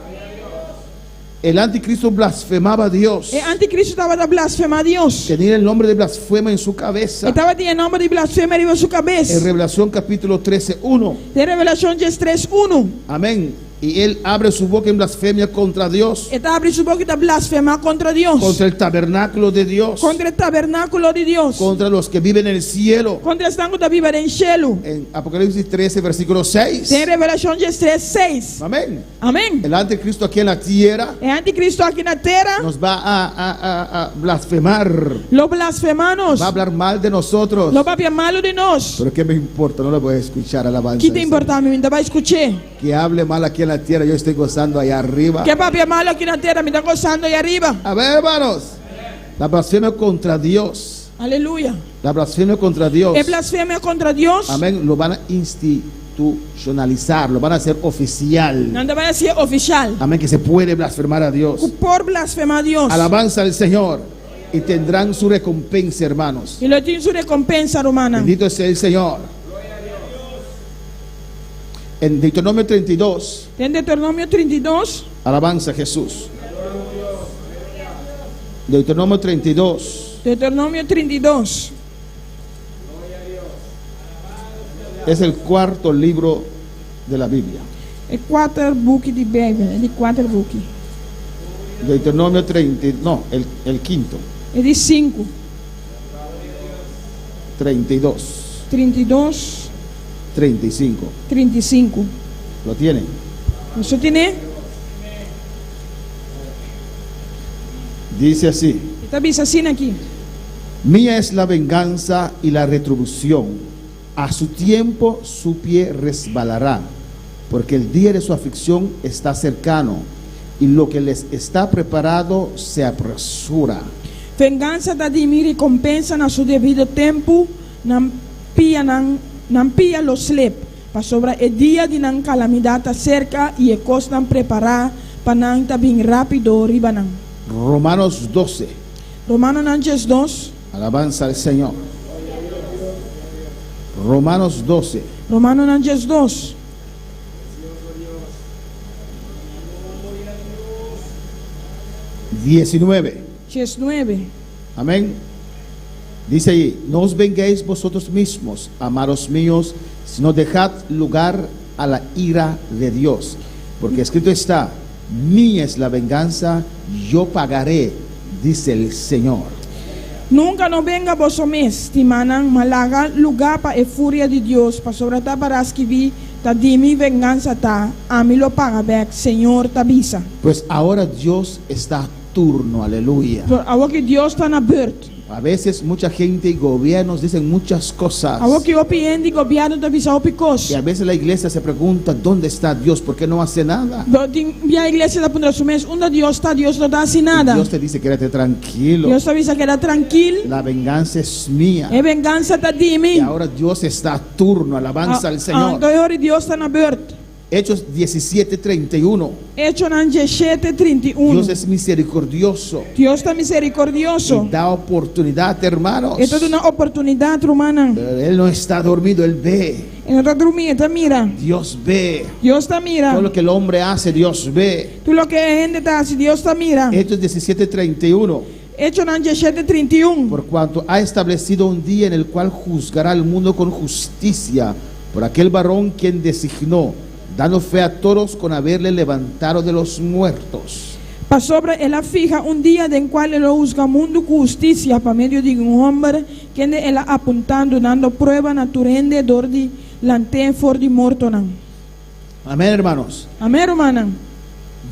El anticristo blasfemaba a Dios. E anticristo estava da blasfema a Deus. Tenía el nombre de blasfema en su cabeza. Estava tinha nome de blasfema em sua En cabeça. Revelación capítulo 13:1. De Revelação 3:1. Amén. Y él abre su boca en blasfemia contra Dios, Estava abrindo sua boca e blasfemar contra Deus. contra el tabernáculo de Dios, Contra o tabernáculo de Deus. contra los que viven en el cielo. Contra os tanques da viva em cielo. En Apocalipsis 13, versículo 6. Tem Revelação 3:6. Amén. Amém. El anticristo aquí en la tierra É anticristo aqui na terra. nos va a blasfemar, Lo blasfemamos. va a hablar mal de nosotros. Lo papi malo de nós. Pero ¿qué me importa? No le voy a escuchar alabanza. Que te importa? Me vai escutar. Que hable mal aquí en la tierra, yo estoy gozando allá arriba. Que papi malo aqui na terra me está gozando aí arriba. A ver, hermanos, la blasfemia contra Dios, Aleluia. la blasfemia contra Dios, É blasfêmia contra Deus. amén, lo van a institucionalizar, lo van a hacer oficial. Não vai ser oficial. Amén, que se puede blasfemar a Dios. Por blasfemar a Deus. Alabanza al Señor y tendrán su recompensa, hermanos. E ele tem sua recompensa romana. Bendito sea el Señor. En Deuteronomio 32, Tem Deuteronômio 32. alabanza a Jesús. Deuteronomio 32 Deuteronômio 32. es el cuarto libro de la Biblia. É 4 book de Bíblia. É de 4 book. Deuteronomio 30, no, el quinto, É de 5. 32, 32. 35. 35. ¿Lo tienen? Você tem? Dice así: Está vendo assim aqui? mía es la venganza y la retribución. A su tiempo su pie resbalará, porque el día de su aflicción está cercano y lo que les está preparado se apresura. Vingança da de mim recompensa na seu devido tempo, não pia los slep, para sobre o dia de não calamidade cerca e a coisa não preparar para não estar bem rápido ribanão. Romanos 12, Romanos 2, alabanza al Señor. Romanos 12, Romanos 2, 19. 9. Amén. Dice ahí: no os venguéis vosotros mismos, amados míos, sino dejad lugar a la ira de Dios, porque escrito está: mía es la venganza, yo pagaré, dice el Señor. Nunca não venga vos mes, timanan malaga lugar para a fúria de Deus, para sobre ta para escrever, ta de mi venganza ta, a mí lo paga back, Senhor tabisa. Pues ahora Dios está a turno, aleluya. Agora que Deus está na beurt. A veces mucha gente y gobiernos dicen muchas cosas, Agora que o piende governo tabisa o picos. y a veces la iglesia se pregunta: ¿dónde está Dios? ¿Por qué no hace nada? A igreja da pundra sumes, onde Deus está, Deus não dá assim nada. Dios te dice: quédate tranquilo, Deus avisa que era tranquilo, la venganza es mía. é vengança ta de Y mim. ahora Dios está a turno, alabanza al Señor. Então Deus está na beurt. Hechos 17:31. Hecho nan 17:31. Dios es misericordioso Dios está misericordioso. y da oportunidad, hermanos. Esto es una oportunidad, hermana. Pero Él no está dormido, Él ve. En otra dormida, mira. Dios ve. Dios está mira. Todo lo que el hombre hace, Dios ve. Tú lo que gente está haciendo, Dios está mira. Hechos 17:31. Hecho nan 17:31. Por cuanto ha establecido un día en el cual juzgará al mundo con justicia por aquel varón quien designó, dando fe a todos con haberle levantado de los muertos. Para sobre él fija un día en cual él juzga mundo con justicia para medio de un hombre que él apuntando, dando prueba naturende dor de lante for de morto nan. Amén, hermanos. Amén, hermana.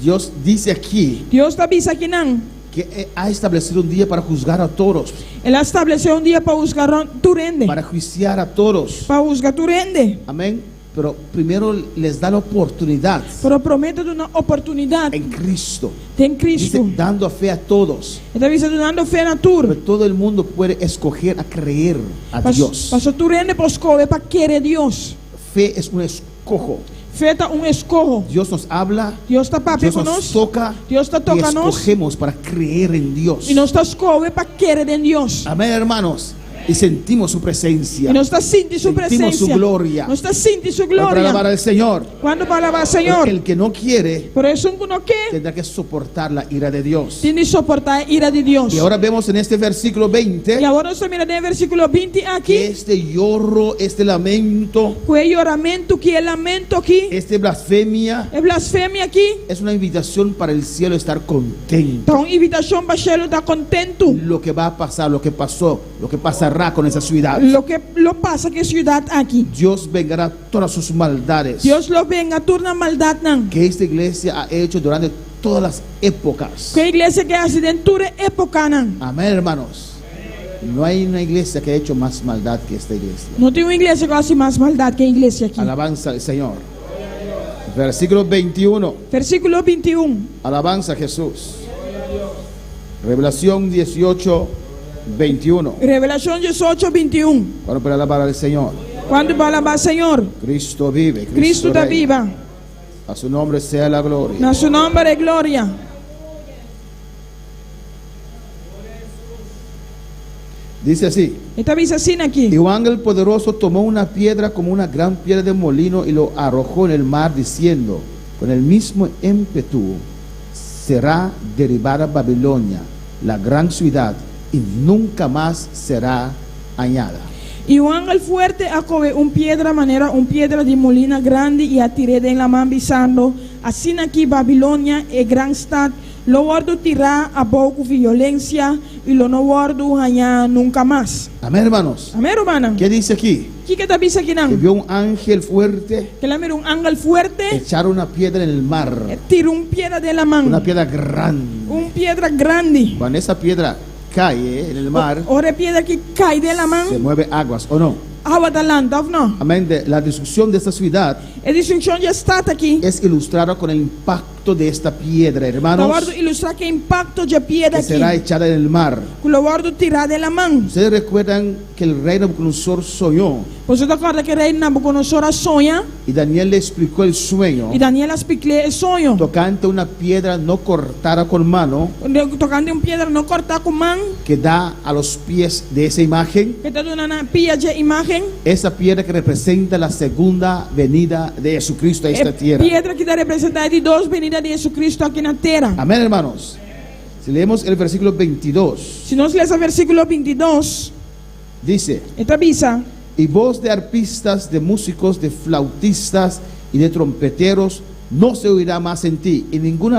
Dios dice aquí Dios está bisa aquí nan. que ha establecido un día para juzgar a todos, Él estableció un día para juzgar turende. para juiciar a todos. Para juzgar turende. Amén. Pero primero les da la oportunidad Pero promete una oportunidad en Cristo. en Dice, Cristo. dando fe a todos. Está dando fe Pero natur. todo el mundo puede escoger a creer a Dios. Pasó turende poscove para querer Dios. Fe es un escojo. Feta un escojo. Dios nos habla, Dios está papi Dios con nos nos. toca Dios está y tocando escogemos para creer en Dios. y nos está escove para querer en Dios. Amén, hermanos. Y sentimos su presencia. Y nos está sintiendo su Sentimos presencia. su gloria. Nos está sintiendo su Para alabar gloria. al Señor. Cuando para alabar al Señor. El que no quiere Por eso uno que tendrá que soportar la ira de Dios. tiene que soportar la ira de Dios. Y ahora vemos en este versículo 20 Y ahora se mira en el versículo 20 que aquí. este lloro, este lamento, Fue lloramento que el lamento aquí. este blasfemia Es blasfemia aquí. es una invitación para el cielo a estar contento. Está una invitación para Shelo estar contento. Lo que va a pasar, lo que pasó, lo que pasará con esa ciudad. Lo que lo pasa que ciudad aquí. Dios vengará todas sus maldades Dios lo venga turna maldad nan. que esta iglesia ha hecho durante todas las épocas. Que iglesia que hace dentro de época nan. Amén, hermanos. No hay una iglesia que ha hecho más maldad que esta iglesia. No tiene una iglesia que hace más maldad que iglesia aquí. Alabanza al Señor. Versículo 21. Versículo 21. Alabanza a Jesús. Revelación 18, 21. Revelación 18, 21. Bueno, para alabar al Señor. Cuando va a alabar al Señor, Cristo vive. Cristo está reina. viva. A su nombre sea la gloria. A su nombre de gloria. Dice así. Esta visacina aquí. Y un ángel poderoso tomó una piedra como una gran piedra de molino y lo arrojó en el mar diciendo, con el mismo ímpetu será derribada Babilonia, la gran ciudad, y nunca más será añada. Y un ángel fuerte acoge un piedra manera, un piedra de molina grande y atiré de la man bisando. Así aquí Babilonia es gran stad. Lo guardo tirar a poco violencia y lo no guardo allá nunca más. Amén, hermanos. Amén, hermana. ¿Qué dice aquí? ¿Qué te avisa aquí Que nan? vio un ángel fuerte Que la mira un ángel fuerte. echar una piedra en el mar. Tira un piedra de la man. Una piedra grande. Un piedra grande. Cuando esa piedra cae en el mar, Ahora piedra que cae de la se man. mueve aguas, ¿o no? Agua talanta, ¿o no? Amén. La destrucción de esta ciudad La destrucción ya está aquí. es ilustrada con el impacto de esta piedra, Lo hermanos, guardo ilustrar que impacto de piedra que aquí. será echada en el mar. Lo guardo tirar de la man. Ustedes recuerdan que el rey Nabucodonosor soñó Por eso te acuerdas que el rey Nabucodonosor soña y Daniel le explicó el sueño y Daniel expliqué el sueño. tocante una piedra no cortada con mano Tocando un piedra no corta con man. que da a los pies de esa imagen. Que te da una pilla de imagen. Esa piedra que representa la segunda venida de Jesucristo a esta tierra. Piedra que te representa de dos venidas de Jesucristo aquí en la tierra. Amén, hermanos. Si leemos el versículo 22, Si nos lees el versículo 22, dice: esta avisa. y voz de arpistas, de músicos, de flautistas y de trompeteros no se oirá más en ti, y ningún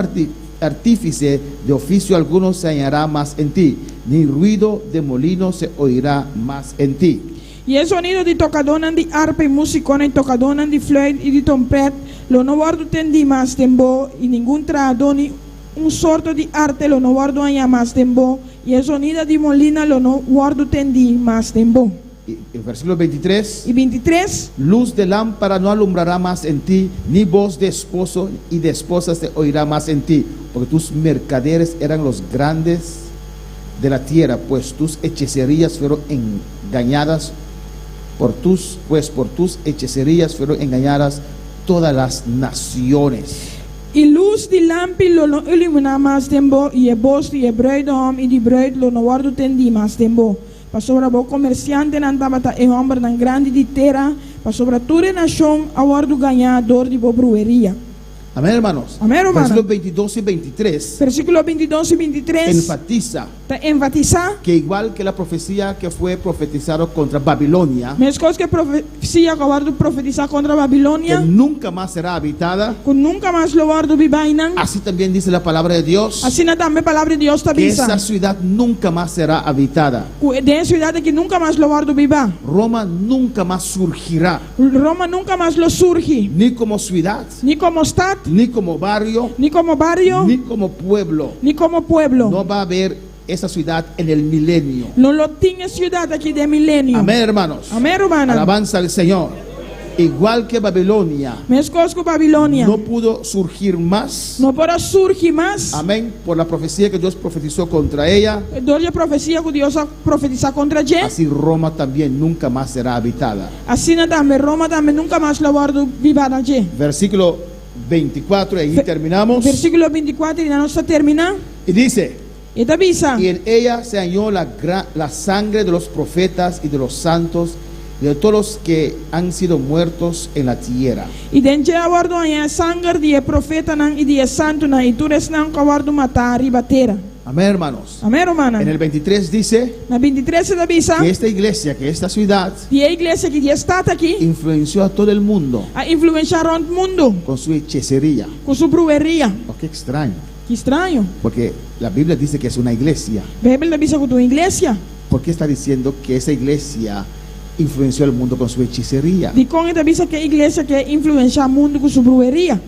artífice de oficio alguno se hallará más en ti, ni ruido de molino se oirá más en ti. Y el sonido de tocadona de arpa y musicona y tocadona de flauta y de trompet, lo no guardo tendi más tembo, y ningún trado ni un sorto de arte lo no guardo allá más tembo, y el sonido de molina lo no guardo tendi más tembo. Y el versículo 23: Y 23, luz de lámpara no alumbrará más en ti, ni voz de esposo y de esposa se oirá más en ti, porque tus mercaderes eran los grandes de la tierra, pues tus hechicerías fueron engañadas, por tus hechicerías fueron engañadas todas las naciones. I luz die lampi lo no illumina mas tembo i e bos die bruidom i die bruid lo no wardu tendi mas tembo. Pa sobra bo comerciante nan tabata e hombre nan grande di terra, pa sobra ture nation a wardu ganhador di bo brueria. Amén, hermanos. Amén, hermano. Versículos 22 y 23 Versículo 22 y 23 enfatiza te enfatiza que igual que la profecía que fue profetizada contra Babilonia, mescos que profecia que wardu profetiza contra que Babilonia, nunca más será habitada, que nunca más lo wardu bibainan, así también dice la palabra de Dios, assim na também palavra de Deus que tabisa. esa ciudad nunca más será habitada. De cidade que nunca mais lo wardu biba. Roma nunca más surgirá, Roma nunca mais lo surge, ni como ciudad, ni como estado, ni como barrio, ni como barrio, ni como pueblo. ni como pueblo. No va a haber esa ciudad en el milenio. Não lo tinha cidade aqui de milênio. Amén, hermanos. Amém, hermana. Alabanza al Señor. Igual que Babilonia Mescos com Babilônia. no pudo surgir más. Não pode surgir mais. Amén. Por la profecía que Dios profetizó contra ella, Dois a profecia que Deus profetiza contra gente. así Roma también nunca más será habitada. Assim também Roma também nunca mais lo wardu biba na gente. Versículo 24, y ahí terminamos. Versículo 24 e nós termina. Y dice: E tabisa. y en ella se halló la sangre de los profetas y de los santos y de todos los que han sido muertos en la tierra. E dentro a wardu a sangue de profeta nan e de santo nan e tures nan ka wardu matar e batera. Amén, hermanos. Amém, hermana. En el 23 dice Na 23 da bisa, que esta iglesia, que esta ciudad, e a igreja que já está aqui, influenció a todo el mundo a influenciar o mundo con su hechicería. com sua brueria. Oh, qué extraño, Que estranho. porque la Biblia dice que es una iglesia. A Bíblia diz que tua igreja, ¿Por qué está diciendo que esa iglesia influenció al mundo con su hechicería? de como da bisa que a igreja que influencia o mundo com sua brueria.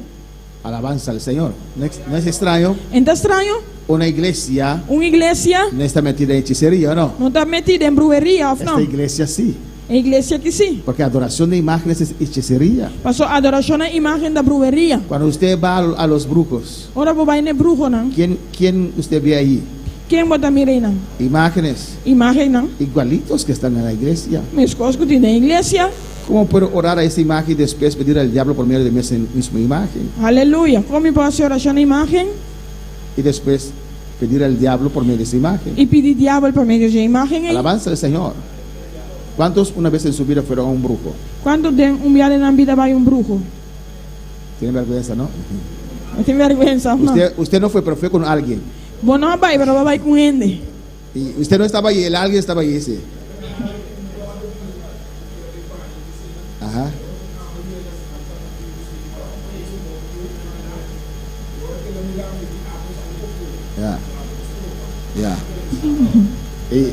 Alabanza al Señor. No es extraño? Então estranho, Una iglesia uma igreja no está metida en hechicería, ¿o no? não está metida em brueria, ou Esta não? iglesia sí, A igreja que sim. porque adoración de imágenes es hechicería. Passou a adoração à imagem da brueria. Cuando usted va a los brujos, Ora vou vai ne brujo não? ¿quién usted ve ahí? Quem bota mirei não? Imágenes Imagem não? igualitos que están en la iglesia. Meus coscos tem na igreja. ¿Cómo puedo orar a esa imagen y después pedir al diablo por medio de esa misma imagen? Aleluia. Como posso fazer oração à imagem Y después pedir al diablo por medio de esa imagen. e pedir diabo para meio de imagem? Alabanza al Señor. ¿Cuántos una vez en su vida fueron a un brujo? Quando tem viagem na vida vai brujo. Tienen vergüenza, ¿no? Não tem vergonha, não. Usted no fue, pero fue con alguien. Bom, não vai, mas vai com ele. Y usted no estaba ahí, el alguien estaba ahí, sí. Ajá. Ya. Ya. Y,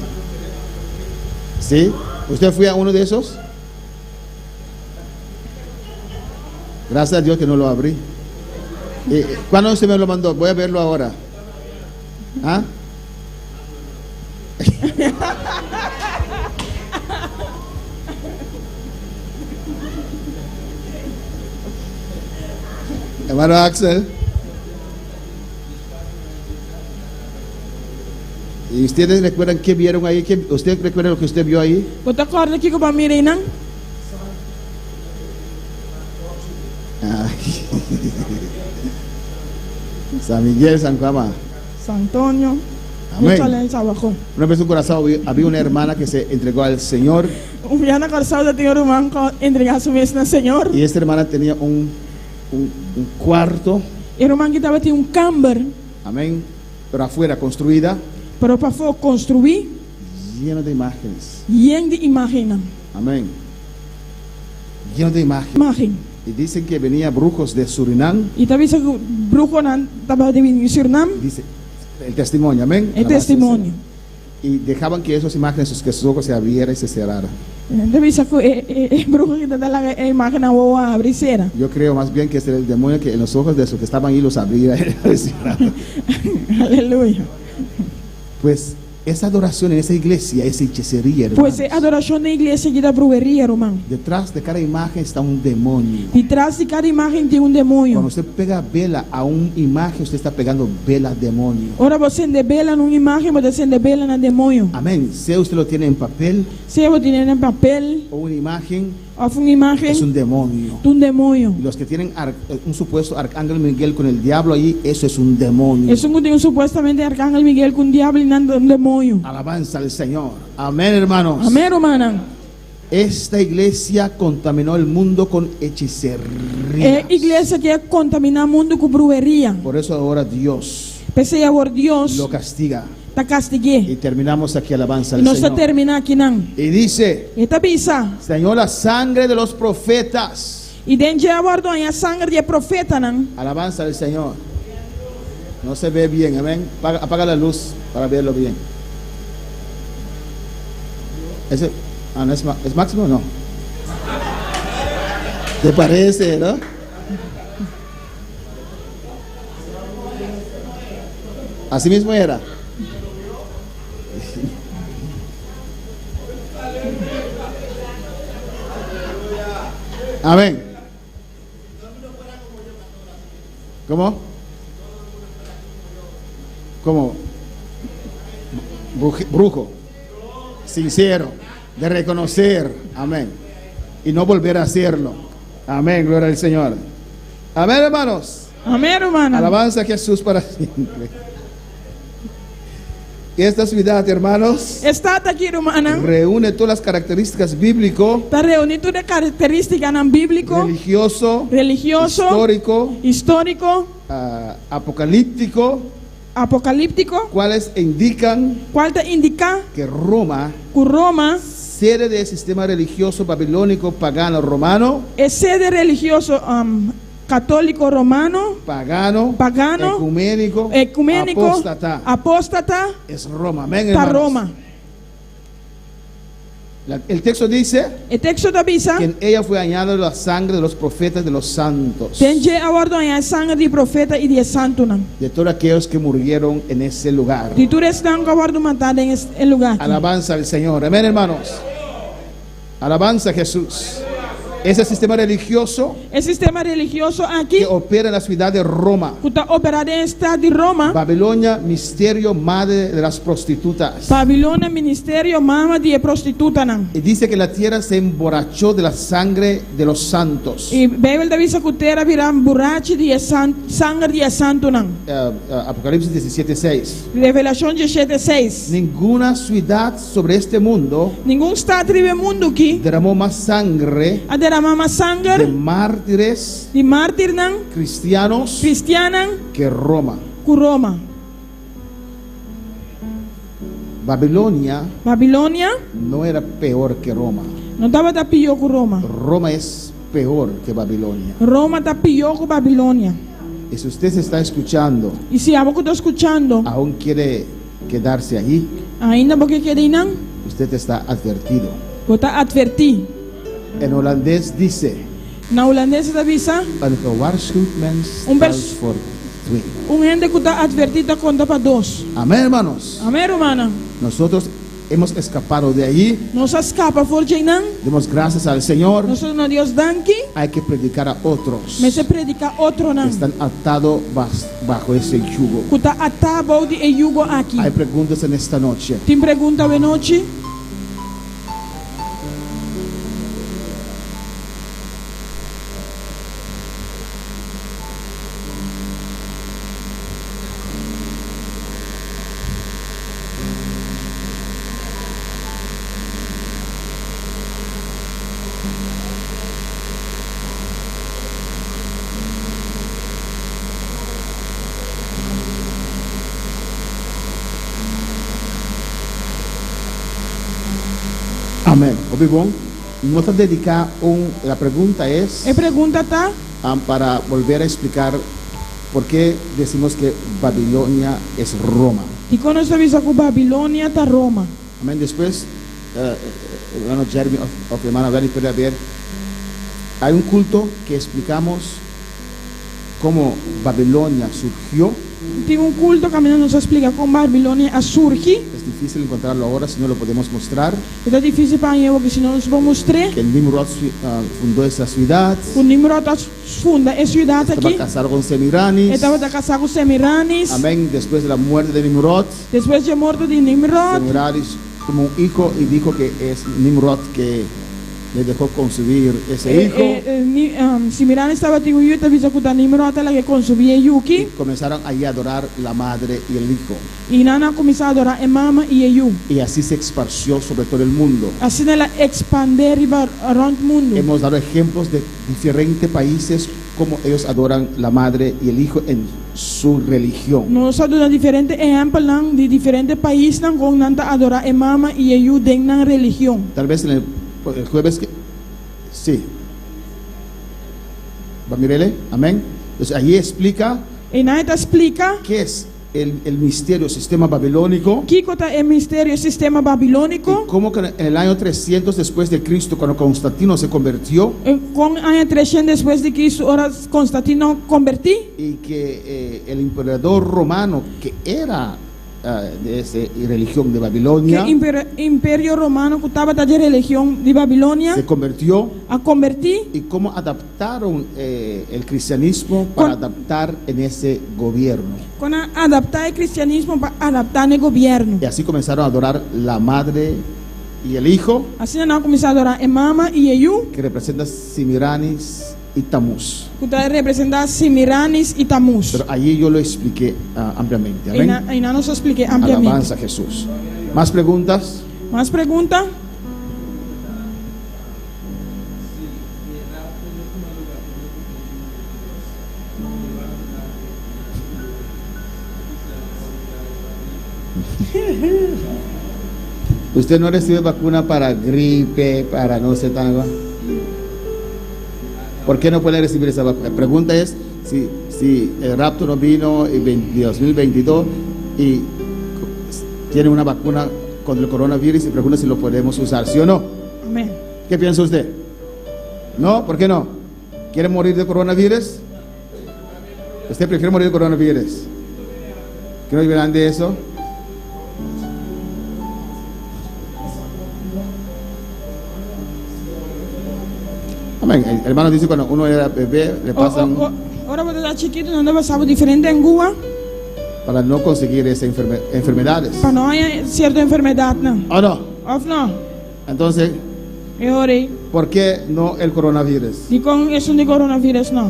¿sí? ¿Usted fue a uno de esos? Gracias a Dios que no lo abrí. ¿Cuándo usted me lo mandó? Voy a verlo ahora. ¿Ah? Hermano Axel. ¿Y ustedes recuerdan qué vieron ahí? ¿Usted recuerda lo que usted vio ahí? Bota corda aqui com a mirei, não? Ah. San Miguel, San Juan. San Antônio. Amén. Abajo. Una vez en un corazón había una hermana que se entregó al Señor, Viana coração da Senhor humano entregar sua vez no Senhor. y esta hermana tenía un cuarto, Era uma que estava tinha camber, amén, pero afuera construida, para para construir lleno de imágenes, e de imagem, amén, lleno de imágenes. imagem. Y dicen que venía brujos de Surinam, E talvez o bruxo não estava de Surinam, dice el testimonio, amén. é testemunho. Y dejaban que esas imágenes, que sus ojos se abrieran y se cerraran. Talvez o bruxo que está lá a imagem não vai abrir cera. Yo creo más bien que es el demonio que en los ojos de los que estaban ahí los abría y los cerraba. Aleluia. Pues esa adoración en esa iglesia es hechicería, Pois hermanos. é adoração na igreja que da bruxeria, irmão. Detrás de cada imagen está un demonio. E traz de cada imagem tem Cuando demônio. usted pega vela a una imagen, usted está pegando vela al demonio. Ora você endebela numa imagem, você endebela na demônio. Amén. Sea usted lo tiene en papel Se eu tiver em papel o una imagen, of een imagen es un demonio. de un demonio. Y los que tienen un supuesto arcángel Miguel con el diablo ahí, eso es un demonio. Eso que supuestamente arcángel Miguel con diablo y un demonio. Alabanza al Señor. Amén, hermanos. Amén, hermana. Esta iglesia contaminó el mundo con hechicería. Iglesia que contamina el mundo con brujería. Por eso ahora Dios Pese a por Dios lo castiga. te castigué. Y terminamos aquí, alabanza Y al no se Señor. termina aquí, nan. Y dice, Esta pisa. Señor, la sangre de los profetas. Y dentro a bordo hay sangre de profeta, nan. Alabanza al Señor. No se ve bien, amén. Apaga la luz para verlo bien. Ese, no ¿es máximo o no? ¿Te parece, no? Así mismo era. Amén. ¿Cómo? ¿Cómo? Brujo. Sincero. De reconocer. Amén. Y no volver a hacerlo. Amén. Gloria al Señor. Amén, hermanos. Amén, hermana. Alabanza a Jesús para siempre. Y esta ciudad, hermanos, Está aquí, hermana. reúne todas las características bíblico, Está reunido de características en bíblico, religioso, histórico, apocalíptico, apocalíptico, cuales indican cual te indica que Roma, que Roma sede del sistema religioso babilónico pagano romano, es sede religioso católico romano, pagano, ecuménico, apóstata, es Roma. Amén, está hermanos. Roma. El texto dice El texto te avisa que en ella fue añadida la sangre de los profetas de los santos, que a bordo hay sangre de profeta y de santo, nan. de todos aquellos que murieron en ese lugar. Y tú eres tan a bordo matado en este lugar. Alabanza al Señor. Amén, hermanos. Alabanza a Jesús. Ese sistema religioso El sistema religioso aquí que opera en la ciudad de Roma, que está operado en esta de Roma, Babilonia, misterio, madre de las prostitutas. Babilonia, ministerio, mama de prostituta, nan. Y dice que la tierra se emborrachó de la sangre de los santos. Y Biblia avisa que usted viran borracho de sangre de santo, nan. Apocalipsis 17:6. Revelación 17:6. Ninguna ciudad sobre este mundo Ningún estado del mundo aquí derramó más sangre de mama de sangre mártires de mártir, nan, cristianos cristiana, que Roma. que Roma. Babilonia Babilonia no era peor que Roma. no estaba tan peor que Roma. Roma es peor que Babilonia. Roma está peor que Babilonia. Y si usted se está escuchando, Y si algo que está escuchando, aún quiere quedarse allí, ainda porque quiere nan, usted está advertido. está advertir. En holandés dice, Na holandesa te avisa, "Een gewaarschuwd mens Un vers- stelt voor twee." un gente que está advertida conta para dos. Amén, hermanos. Amén, hermana. Nosotros hemos escapado de allí. No se escapa por Jainan. Demos gracias al Señor. Nosotros no Dios danki. Hay que predicar a otros Me se predica otro que nan. están atados bajo ese yugo. Que está atado de el yugo aquí. Hay preguntas en esta noche. Te pregunta de noche. Amén. Obibón, vamos a dedicar la pregunta es E pregunta está. para volver a explicar por qué decimos que Babilonia es Roma. Y cuando se avisa que Babilonia está Roma. Amén. Después, hermano Jeremy o hermana Beli puede ver, hay un culto que explicamos cómo Babilonia surgió. Tiene un culto que nos explica cómo Babilonia surge. Es difícil encontrarlo ahora, si no lo podemos mostrar. Es difícil para mí porque si no nos vamos a mostrar. Que Nimrod fundó esa ciudad. O Nimrod funda esa ciudad Estaba aquí. casado con Semiramis. Estaba casado con Semiramis. Amén. Después de la muerte de Nimrod, Después de muerto de Nimrod. Semiramis tuvo un hijo y dijo que es Nimrod que le dejó concebir ese hijo Si Mirani estaba tigo yu te bisa kuta nimero ata la que consumía y yuki comenzaron ahí a adorar la madre y el hijo. y nana comienza a adorar a mama y a yu. Y así se esparció sobre todo el mundo. Así de la expander riba around mundo. Hemos dado ejemplos de diferentes países como ellos adoran la madre y el hijo en su religión. Nos adora diferentes ejemplos nang de diferentes países nang con nanta adora a mama y a yu den nang religión. Tal vez en el jueves que sí. ¿Va a mirarle? Amén. Entonces allí explica Y nada te explica qué es el misterio, sistema babilónico. qué cosa es el misterio sistema Y babilónico. cómo que en el año 300 después de Cristo, cuando Constantino se convirtió, Con año 300 después de Cristo, ahora Constantino convertí. y que el emperador romano, que era de esa religión de Babilonia, Que imperio romano que estaba de religión de Babilonia se convirtió, a convertir. y cómo adaptaron el cristianismo para adaptar en ese gobierno. Con adaptar el cristianismo para adaptar el gobierno. Y así comenzaron a adorar la madre y el hijo, Así no comienza a adorar a mama y a yu, que representa Semiramis y Tamuz. que representa Semiramis y Tamuz. Pero allí yo lo expliqué ampliamente. Y Amén. no nos expliqué ampliamente. Alabanza a Jesús. ¿Más preguntas? ¿Más preguntas? ¿Usted no recibe vacuna para gripe, para no sé tan? ¿Por qué no puede recibir esa vacuna? La pregunta es si el rapto no vino en 2022 y tiene una vacuna contra el coronavirus, y pregunta si lo podemos usar, ¿sí o no? Amén. ¿Qué piensa usted? ¿No? ¿Por qué no? ¿Quiere morir de coronavirus? ¿Usted prefiere morir de coronavirus? ¿Qué nos dirán de eso? Amén. El hermano dice cuando uno era bebé le pasan Ahora cuando era chiquito no pasaba diferente en Cuba para no conseguir esas enfermedades. para no haya cierta enfermedad, ¿no? ¿O no? Of no. Entonces, Y ahora, ¿por qué no el coronavirus? ni con eso ni coronavirus, no.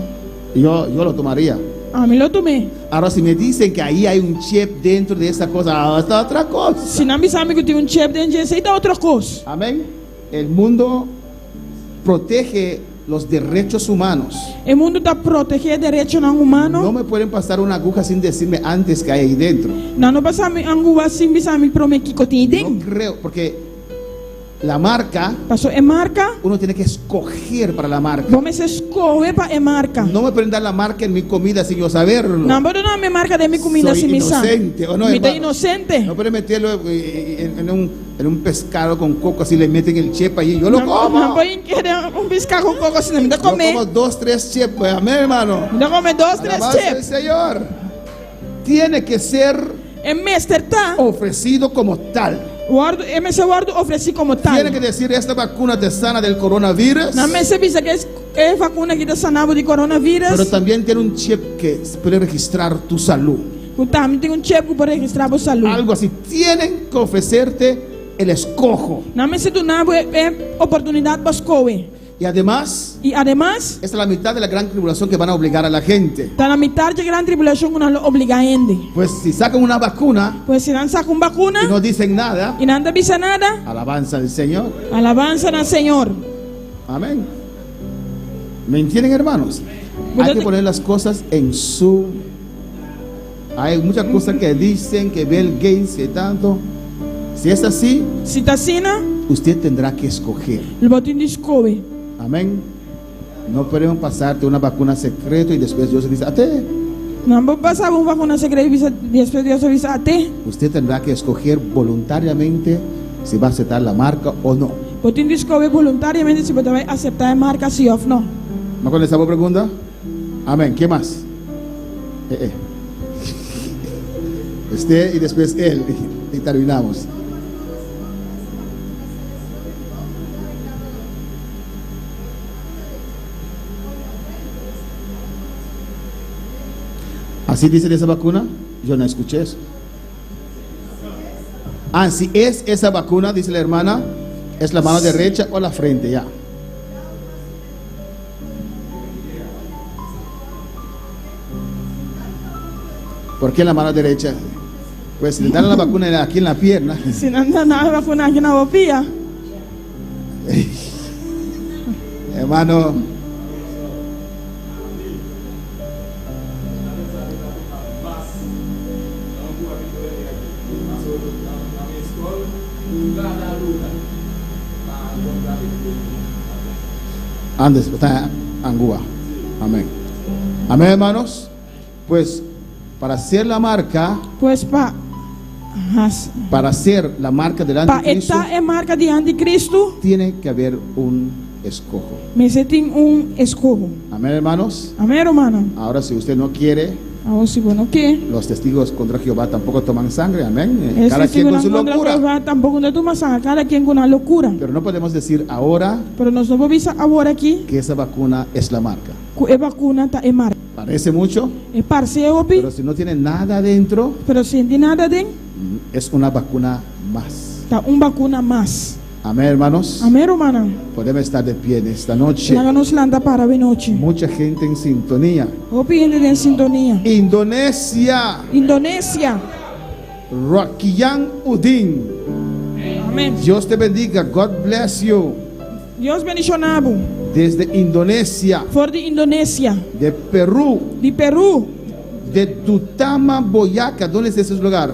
Yo lo tomaría. A mí lo tomé. Ahora, si me dicen que ahí hay un chip dentro de esa cosa, hasta otra cosa. Si no me sabe que tiene un chip de esa, está otra cosa. Amén. El mundo protege los derechos humanos. El mundo está protegido de derechos no No humanos. me pueden pasar una aguja sin decirme antes que hay ahí dentro. No pasa en Cuba sin visar mi prometi que No creo, porque la marca, pasó en marca. uno tiene que escoger para la marca. Vos me se escoge para en marca. No me pueden dar la marca en mi comida sin yo saberlo. No, pero no me marca de mi comida Soy sin mi sabe. inocente, ¿o no, Me está hermano? inocente. No pueden meterlo en un pescado con coco, así le meten el chip allí. Yo lo como. No voy a querer un pescado con coco sin me da Yo comer. como 2, 3 chips. Pues, amén, hermano. Me da comer 2, 3 Alabanza al chips. Señor. Tiene que ser El mestre está. ofrecido como tal. Guardo, ese guardo ofreci como Tiene que tal. decir: esta vacuna te sana del coronavirus. No me se dice que es vacuna que te sanaba de Pero coronavirus. también tiene un chip que puede registrar tu salud. También tengo un chip para registrar por salud. Algo así. Tienen que ofrecerte el escojo. No me se tu nabo oportunidad para escoger. Y además, Y además, esta es la mitad de la gran tribulación que van a obligar a la gente. está la mitad de gran tribulación que nos obliga a gente. Pues si sacan una vacuna Pues si no sacan y vacuna no dicen nada, y no avisa nada, alabanza al Señor. alabanza al Señor. Amén. ¿Me entienden, hermanos? Hay que poner las cosas en su... Hay muchas cosas que dicen que Bill Gates y tanto. Si es así, Si te asina, usted tendrá que escoger. el botín de escoge. Amén. No podemos pasarte una vacuna secreta y después Dios dice: a ti. No me pasaba un vacuna secreta y después Dios avisa a ti. Usted tendrá que escoger voluntariamente si va a aceptar la marca o no. Botín de escoge voluntariamente si puede aceptar marca sí o no. ¿No con esa pregunta? Amén. ¿Qué más? Usted y después él. Y terminamos. ¿Así dice de esa vacuna? Yo no escuché eso. Si es esa vacuna, dice la hermana, es la mano derecha o la frente, ya. ¿Por qué en la mano derecha? Pues si le dan la vacuna aquí en la pierna. Si no anda nada vacuna aquí na bopia. Hermano, antes está Angúa. Amén. Amén, hermanos. Pues para hacer la marca, Pues para hacer la marca del anticristo, esta é marca de anticristo, tiene que haber un escojo. mas você tem escojo. Amén, hermanos. Amém, hermana? Ahora, si usted no quiere, Ahora, se você não quer, los testigos contra Jehová tampoco toman sangre. Amén. Cada esse quien con segundo su contra locura. Jehová tampouco não toma sangue, cada quem com uma loucura. Pero no podemos decir ahora Pero nós não vamos dizer agora aqui que esa vacuna es la marca. que a vacuna tá marca. Parece mucho, É parceiro, pero si no tiene nada adentro, pero sem de nada dentro, es una vacuna más. tá vacuna mais. Amén, hermanos. Amém, hermana? Podemos estar de pie en esta noche. Laga nos landa para a noite. Mucha gente en sintonía. Hopi gente em sintonia. Indonesia, Indonésia. Rakiyan Udin. Amém. Dios te bendiga. God bless you. Deus bendicionado. Desde Indonesia, For de Indonésia, de Perú, de Peru, de Duitama, Boyaca. ¿Dónde es ese lugar?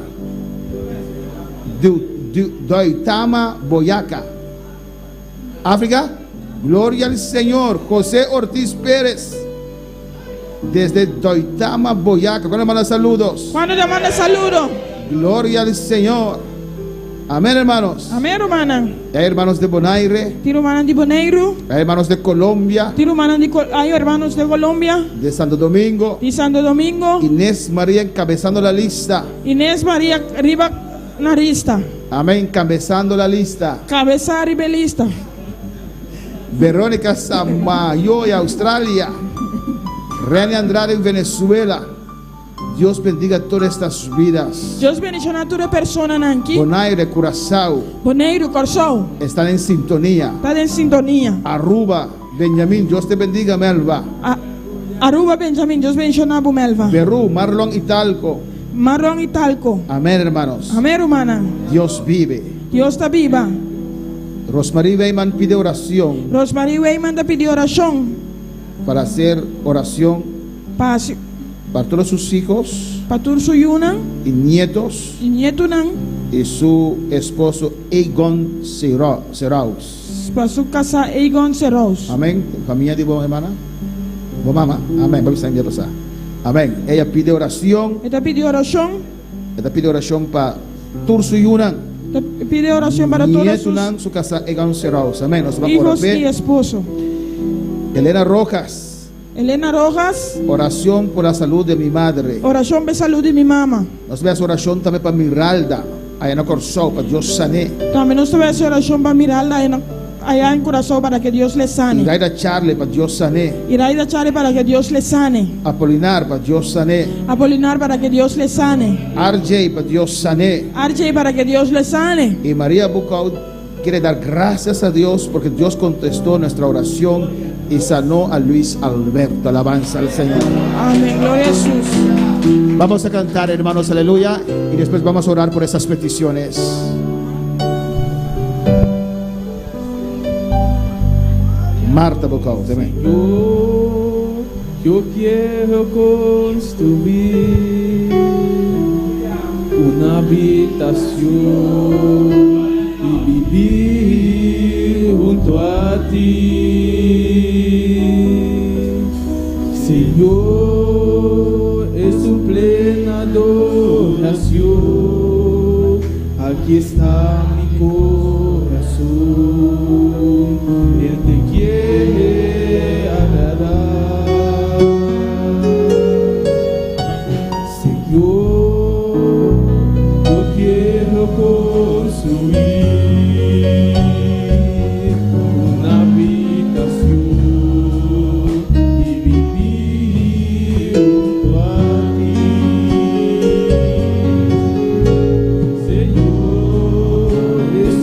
Duitama, Boyaca. África. Gloria al Señor. José Ortiz Pérez. Desde Duitama, Boyaca. ¿Cuándo manda saludos? quando demanda saludo. Gloria al Señor. Amén, hermanos. Amém, hermana? Hay hermanos de Bonaire. Tiro hermanos de Bonaire, Hay hermanos de Colombia. tiro hermanos de hay hermanos de Colômbia, De Santo Domingo. de Santo Domingo, Inés María encabezando la lista. Inês Maria Riba Narista, Amén, encabezando la lista. cabeça ribelista, Verónica Samayo de Australia. René Andrade en Venezuela. Dios bendiga todas estas vidas. Deus bendicionar toda persona nanki, Bonaire, Curazao Bonaire, Corsol, están en sintonía. tá em sintonia. Aruba, Benjamín, Dios te bendiga, Melba. Aruba Benjamin, Deus bendicionar Bumelva, Perú, Marlon Italco. Marrom e Talco. Amén, hermanos. Amém, hermana? Dios vive. Deus está viva. Rosmarie Weyman pide oración Rosemary Weyman te pidió oración para hacer oración para todos sus hijos tur suyunan y nietos y nietunan y su esposo Egon Seraus. para su casa Egon Serraus. Amén. Familia de vos, hermana. Vos, mamá. Amén. Vamos a ir a pasar. Amén. Ella pide oración. Ella pidió oración. Ella pide oración para Tursu Yunan. Te pide oración para todos sus Nietunan, su casa Egon Seraus. Amén. Nos va a hijos y orar. esposo. Elena Rojas. Elena Rojas, Oración por la salud de mi madre. oración de salud de mi mamá. Nos veas oración también para Miralda. Allá en Corsó, para Dios sane. También nos va a hacer oración para mirarla allá en corazón para que Dios le sane. Iraida Charle, para Dios sane. Iraida Chare para que Dios le sane. Apolinar, para Dios sane. Apolinar para que Dios le sane. RJ, para Dios sane. Archie para que Dios le sane. Y María Bucau quiere dar gracias a Dios porque Dios contestó nuestra oración y sanó a Luis Alberto. Alabanza al Señor. Amén, gloria a Jesús. Vamos a cantar, hermanos, aleluya. Y después vamos a orar por esas peticiones. Marta Bucau, dime. Yo quiero construir una habitación y vivir junto a ti, Señor. Es un plena adoración. Aquí está mi corazón. Él te quiere agradar, Señor. Yo quiero construir una habitación y vivir junto a ti, Señor. Es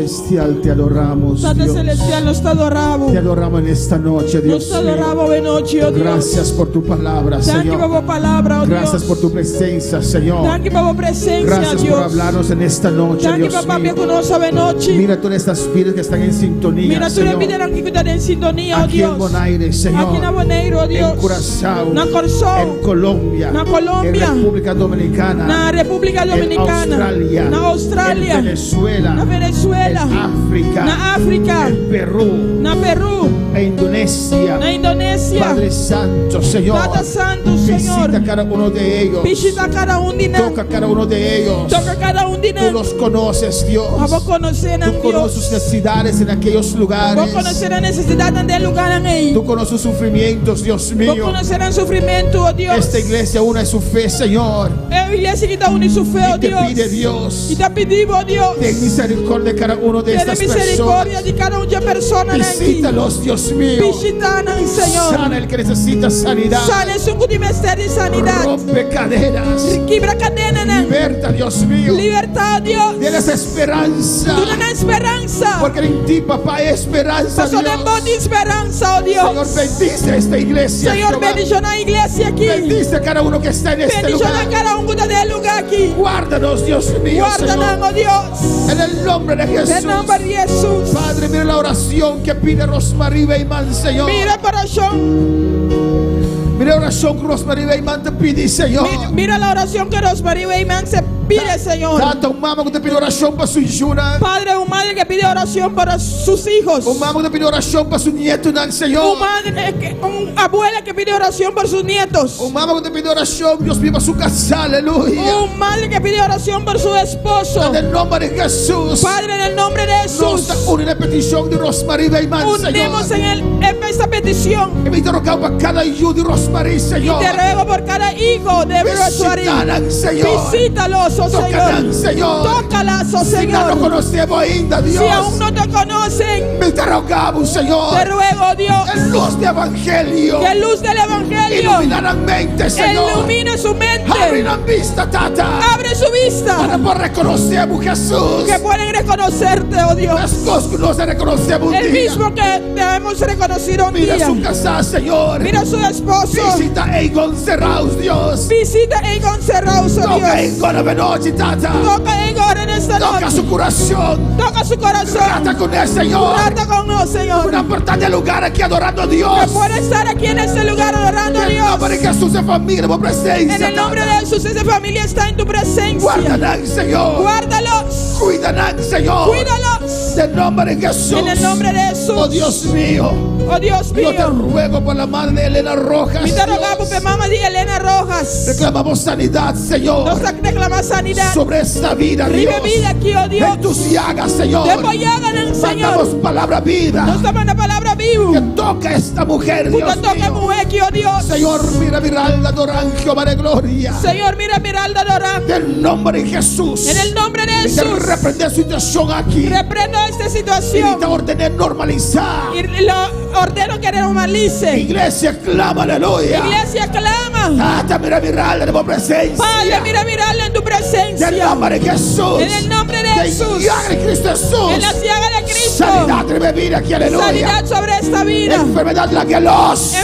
Celestial, te adoramos, Padre Dios. Celestial, nós te adoramos. Te adoramos en esta noche, Nós Dios te mío. adoramos hoje noite, ó Deus. Gracias por tu palabra, Thank you por Señor. tua palavra, ó Gracias Deus. por tu presencia, Señor. Thank you por tua presença, Gracias por Deus. hablarnos en esta noche, Thank you Dios por mío. papai conosco hoje noite. Mira todas estas vidas que están en sintonía, Mira tu Señor. vida que está em sintonia, ó Aquí en Deus. Bonaire, Señor. Aqui na Bonaire, ó Deus. En Curazao, Na Corsol. en Colombia, Na Colômbia. en República Dominicana, Na República Dominicana. en Australia, Na Austrália. en Venezuela, Na Venezuela. en África, Na África. en Perú, Na Peru. en Indonesia. Na Indonésia. Padre Santo, Señor, Padre Santo, Senhor. visita cada uno de ellos, Visita cada de nós. toca cada uno de ellos. Toca cada de Tú nós. los conoces, Dios. Vamos conhecer a Tú conoces Deus. sus necesidades en aquellos lugares. Vamos conhecer a necessidade de lugar aí. Tú conoces sus sufrimientos, Dios Vamos mío. conhecer o sofrimento, ó Deus. Esta iglesia una es su fe, Señor. É a igreja que está unindo sua fé, ó Y te Deus. pide, Dios, E te pedimos, ó Deus. ten misericordia de cada uno de Tenha estas misericórdia personas. de cada de pessoas aqui. Visítalos, Dios mío. Visita-nos, Senhor. Sana el que necesita sanidad. Sana su de mistério e sanidade. Rompe cadenas. Quebra cadena, né? Liberta, Dios mío. Libertad, Deus. Tienes esperanza. Tu não esperança. Porque en ti, papá, hay esperanza, Mas só Dios. tem de esperança, ó Señor, Deus. bendice esta iglesia. Senhor, Jehová. bendiga na igreja aqui. Bendice a cada uno que está en este Bendiga na lugar. cada de lugar aqui. Guárdanos, Dios mío, Guarda-nos, Señor. ó Deus. En el nombre de Em Jesús. nome de Jesus. Padre, mira la oración que pide Rosmarie Beyman, Señor. Mira para o chão. Mira la oración que Rosmarie Beyman te pide, Señor. Mira a oração que Rosmarie Weyman se pide, Senhor. Tanto un mamá que te pide oración para su hijuna. Padre, uma madre que pide oração para sus hijos. Un mamá que te pide oración para su nieto, Señor. Una abuela que pide oración por sus nietos. Un mamá que te pide oración, Dios mío, para su casa, aleluya. Una madre que pide oración por su esposo. En el nombre de Jesús. Padre, en el nombre de Jesús. Nos une la petición de Rosmarie Beyman, Unimos Señor. en esta petición. Y me rogamos para cada hijo de Rosmarie, Señor. Te ruego por cada hijo de Rosmarie. Visítanos, Señor. Visítalos, oh Tócalas, Señor. Señor. Tócalas, oh Si no Señor. lo conocemos ainda, Dios. Si aún no te conocen, Me te rogamos, Señor. te ruego, Dios, En luz de evangelio. que luz del evangelio Iluminar la mente, Señor. ilumine su mente. Abre la vista, Tata. Abre su vista. Para poder reconocer, Jesús. Que pueden reconocerte, oh Dios. Las cosas que no se reconocemos un El día. mismo que debemos reconocer un Mira día. su casa, Señor. Mira a su esposo. Visita a Egon Serraus, Dios. Visita a Egon Cerroso, Toca Dios. Egon a noche, Tata. Toca a Egon en esta Toca noche. su corazón. Toca su corazón. Trata con él, Señor. Trata con nosotros, Señor. Una importante lugar aquí adorando a Que Dios. pueda estar aquí en este lugar adorando a En el nombre Dios. de Jesús de familia, por presencia. En el nombre de Jesús, esa familia está en tu presencia. Guárdanos, Señor. Guárdalos. Cuídanos, Señor. Cuídalos. En el nombre de Jesús. En el nombre de Jesús. Oh Dios mío. Oh Dios Yo te mío. ruego por la madre de Elena Rojas. Me te Dios. rogamos por mamá de Elena Rojas. Reclamamos sanidad, Señor. Nos reclama sanidad. Sobre esta vida, Dios. Vive vida aquí, oh Dios. En tus llagas, Señor. Te apoyagan en el Mandamos Señor. palabra vida. Nos toma la palabra viva. Que toca a esta mujer, Dios Usted toca mío. mujer aquí, oh Dios. Señor, mira Miralda Dorán, Jehová de gloria. Señor, mira Miralda Dorán. En el nombre de Jesús. En el nombre de Y te Jesús. reprende situación aquí. Reprendo esta Y te situación. ordené normalizar. Y lo ordeno que normalice. Iglesia, clama, aleluya. Iglesia, clama. Tata, mira Miralda de tu presencia. Padre, mira Miralda en tu En el presencia. nombre de Jesús. En el nombre de Jesús. llaga de Cristo Jesús. En la llaga de Cristo. Sanidad de vida aquí, aleluya. Sanidad sobre esta vida. Enfermedad la que los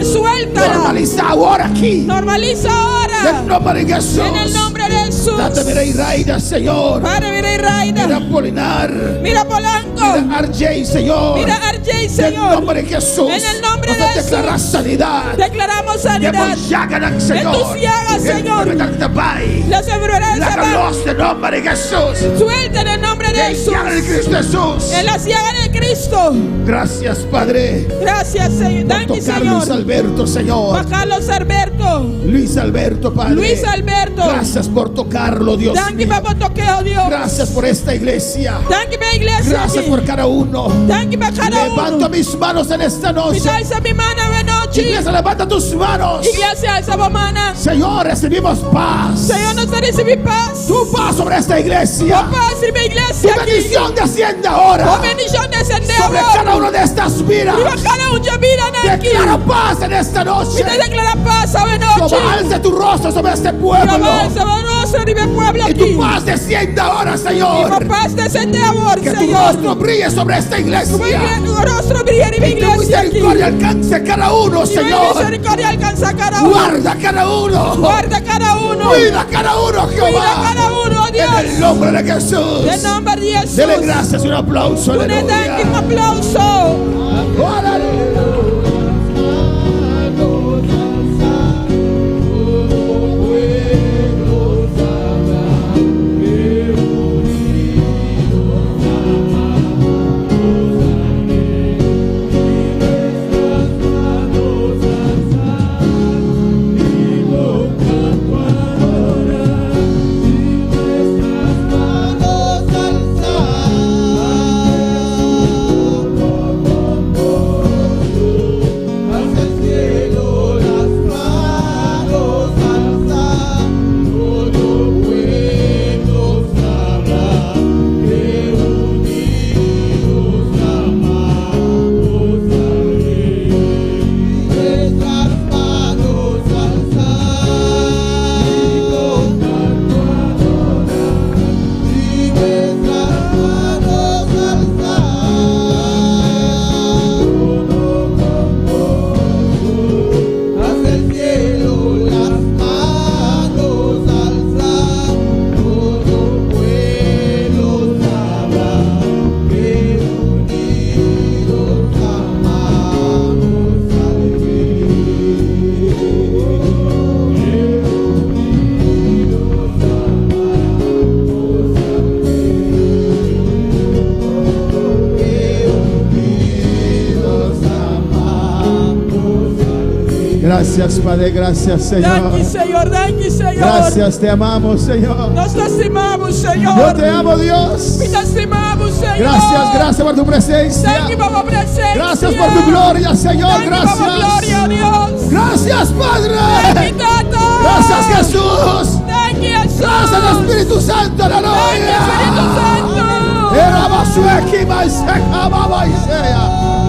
Suéltala. normaliza ahora aquí. Normaliza En ahora. el nombre de Jesús. En el nombre de Jesús. Tata, mira Iraida, Señor. Padre, mira Mira Iraida. Polinar. Mira Polanco. Mira RJ, Señor. Mira RJ, En el Señor. nombre de Jesús. En el nombre de Nosotros Jesús. declaramos sanidad. Declaramos De sanidad. llagas, Señor. tus llagas, Señor. Enfermedad de Pai. Las enfermedades La se que van. los de nombre de Jesús. Suelta en el nombre de En Jesús. llaga de Cristo Jesús. En las llagas de Cristo. Gracias, Padre. Gracias, Señor. Por Thank you, tocar Luis Señor. Alberto, Señor. Para Carlos Alberto. Luis Alberto, Padre. Luis Alberto. Gracias por tocarlo, Dios Thank you, mío. Papá Toqueo, Dios. Gracias por esta iglesia. Thank you, mi iglesia. Gracias por cada uno. Thank you, para cada Levanto uno. mis manos en esta noche. Mira, alza mi mano de noche. Iglesia, levanta tus manos. Iglesia, alza mi mano. Señor, recibimos paz. Señor, nos recibe paz. Tu paz sobre esta iglesia. Paz en mi Tu iglesia aquí. bendición desciende ahora Tu bendición descende sobre cada ahora. una de estas vidas. Viva cada uno vida aquí. Declaro paz en esta noche. Y te declara paz hoy noche. Jehová, alza tu rostro sobre este pueblo. Jehová, alza tu rostro sobre el pueblo Y aquí. tu paz descienda ahora, Y Señor. por paz descende ahora, Que tu Señor. rostro brille sobre esta Muy iglesia. bien, tu rostro brilla en mi Y tu iglesia aquí. misericordia alcance a cada uno, Y mi Señor. misericordia alcanza a cada uno. Guarda a cada uno. Guarda a cada uno. Cuida a cada uno, Cuida a Jehová. cada uno, En Dios. el nombre de Jesús. En nombre de Jesús. Dele gracias, un aplauso. Un un Aleluya. aplauso. Aleluya. Gracias, Padre, gracias, Señor. Thank you, Señor. Thank you, Señor. Gracias, te amamos, Señor. Nos estimamos, Señor. Yo te amo, Dios. Te estimamos, Señor. Gracias, gracias por tu presencia. Thank you por tu presencia. Gracias por tu gloria, Señor. Thank you por tu gloria, Gracias. Dios. Gracias, Thank Padre. you, Tata. Gracias, Jesús. Thank you, Jesús. Gracias, Espíritu Santo. Thank you, Espíritu Santo.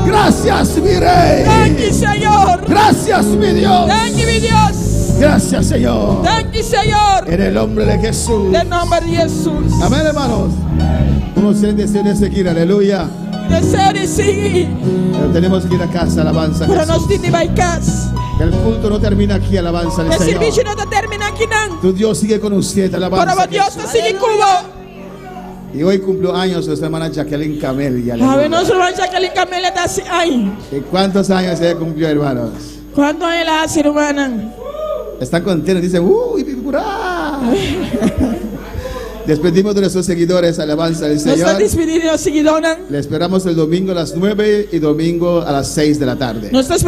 Gracias, mi Rey. Thank you, Señor. Gracias, mi Dios. Thank you, mi Dios. Gracias, Señor. Thank you, Señor. En el nombre de Jesús. En nombre de Jesús. Amén, hermanos. Uno se desea seguir, aleluya. Deseo de seguir. Pero tenemos que ir a casa, alabanza a Pero Jesús. nos tiene que ir a casa. Que el culto no termina aquí, alabanza al El Señor. servicio no termina aquí, no. Tu Dios sigue con usted, alabanza Pero a Dios Jesús. te sigue en Cuba. Y hoy cumplió años nuestra hermana Jacqueline Camel. A ver, no solo ya que el camelo está así. Ay, ¿Y cuántos años ella cumplió, hermanos? ¿cuánto es la hace, hermana? Están contentos, dicen, ¡uy, pipurá! Despedimos de nuestros seguidores, alabanza al Nos está Señor. despidiendo, seguidora. Le esperamos el domingo a las 9 y domingo a las 6 de la tarde. Nos está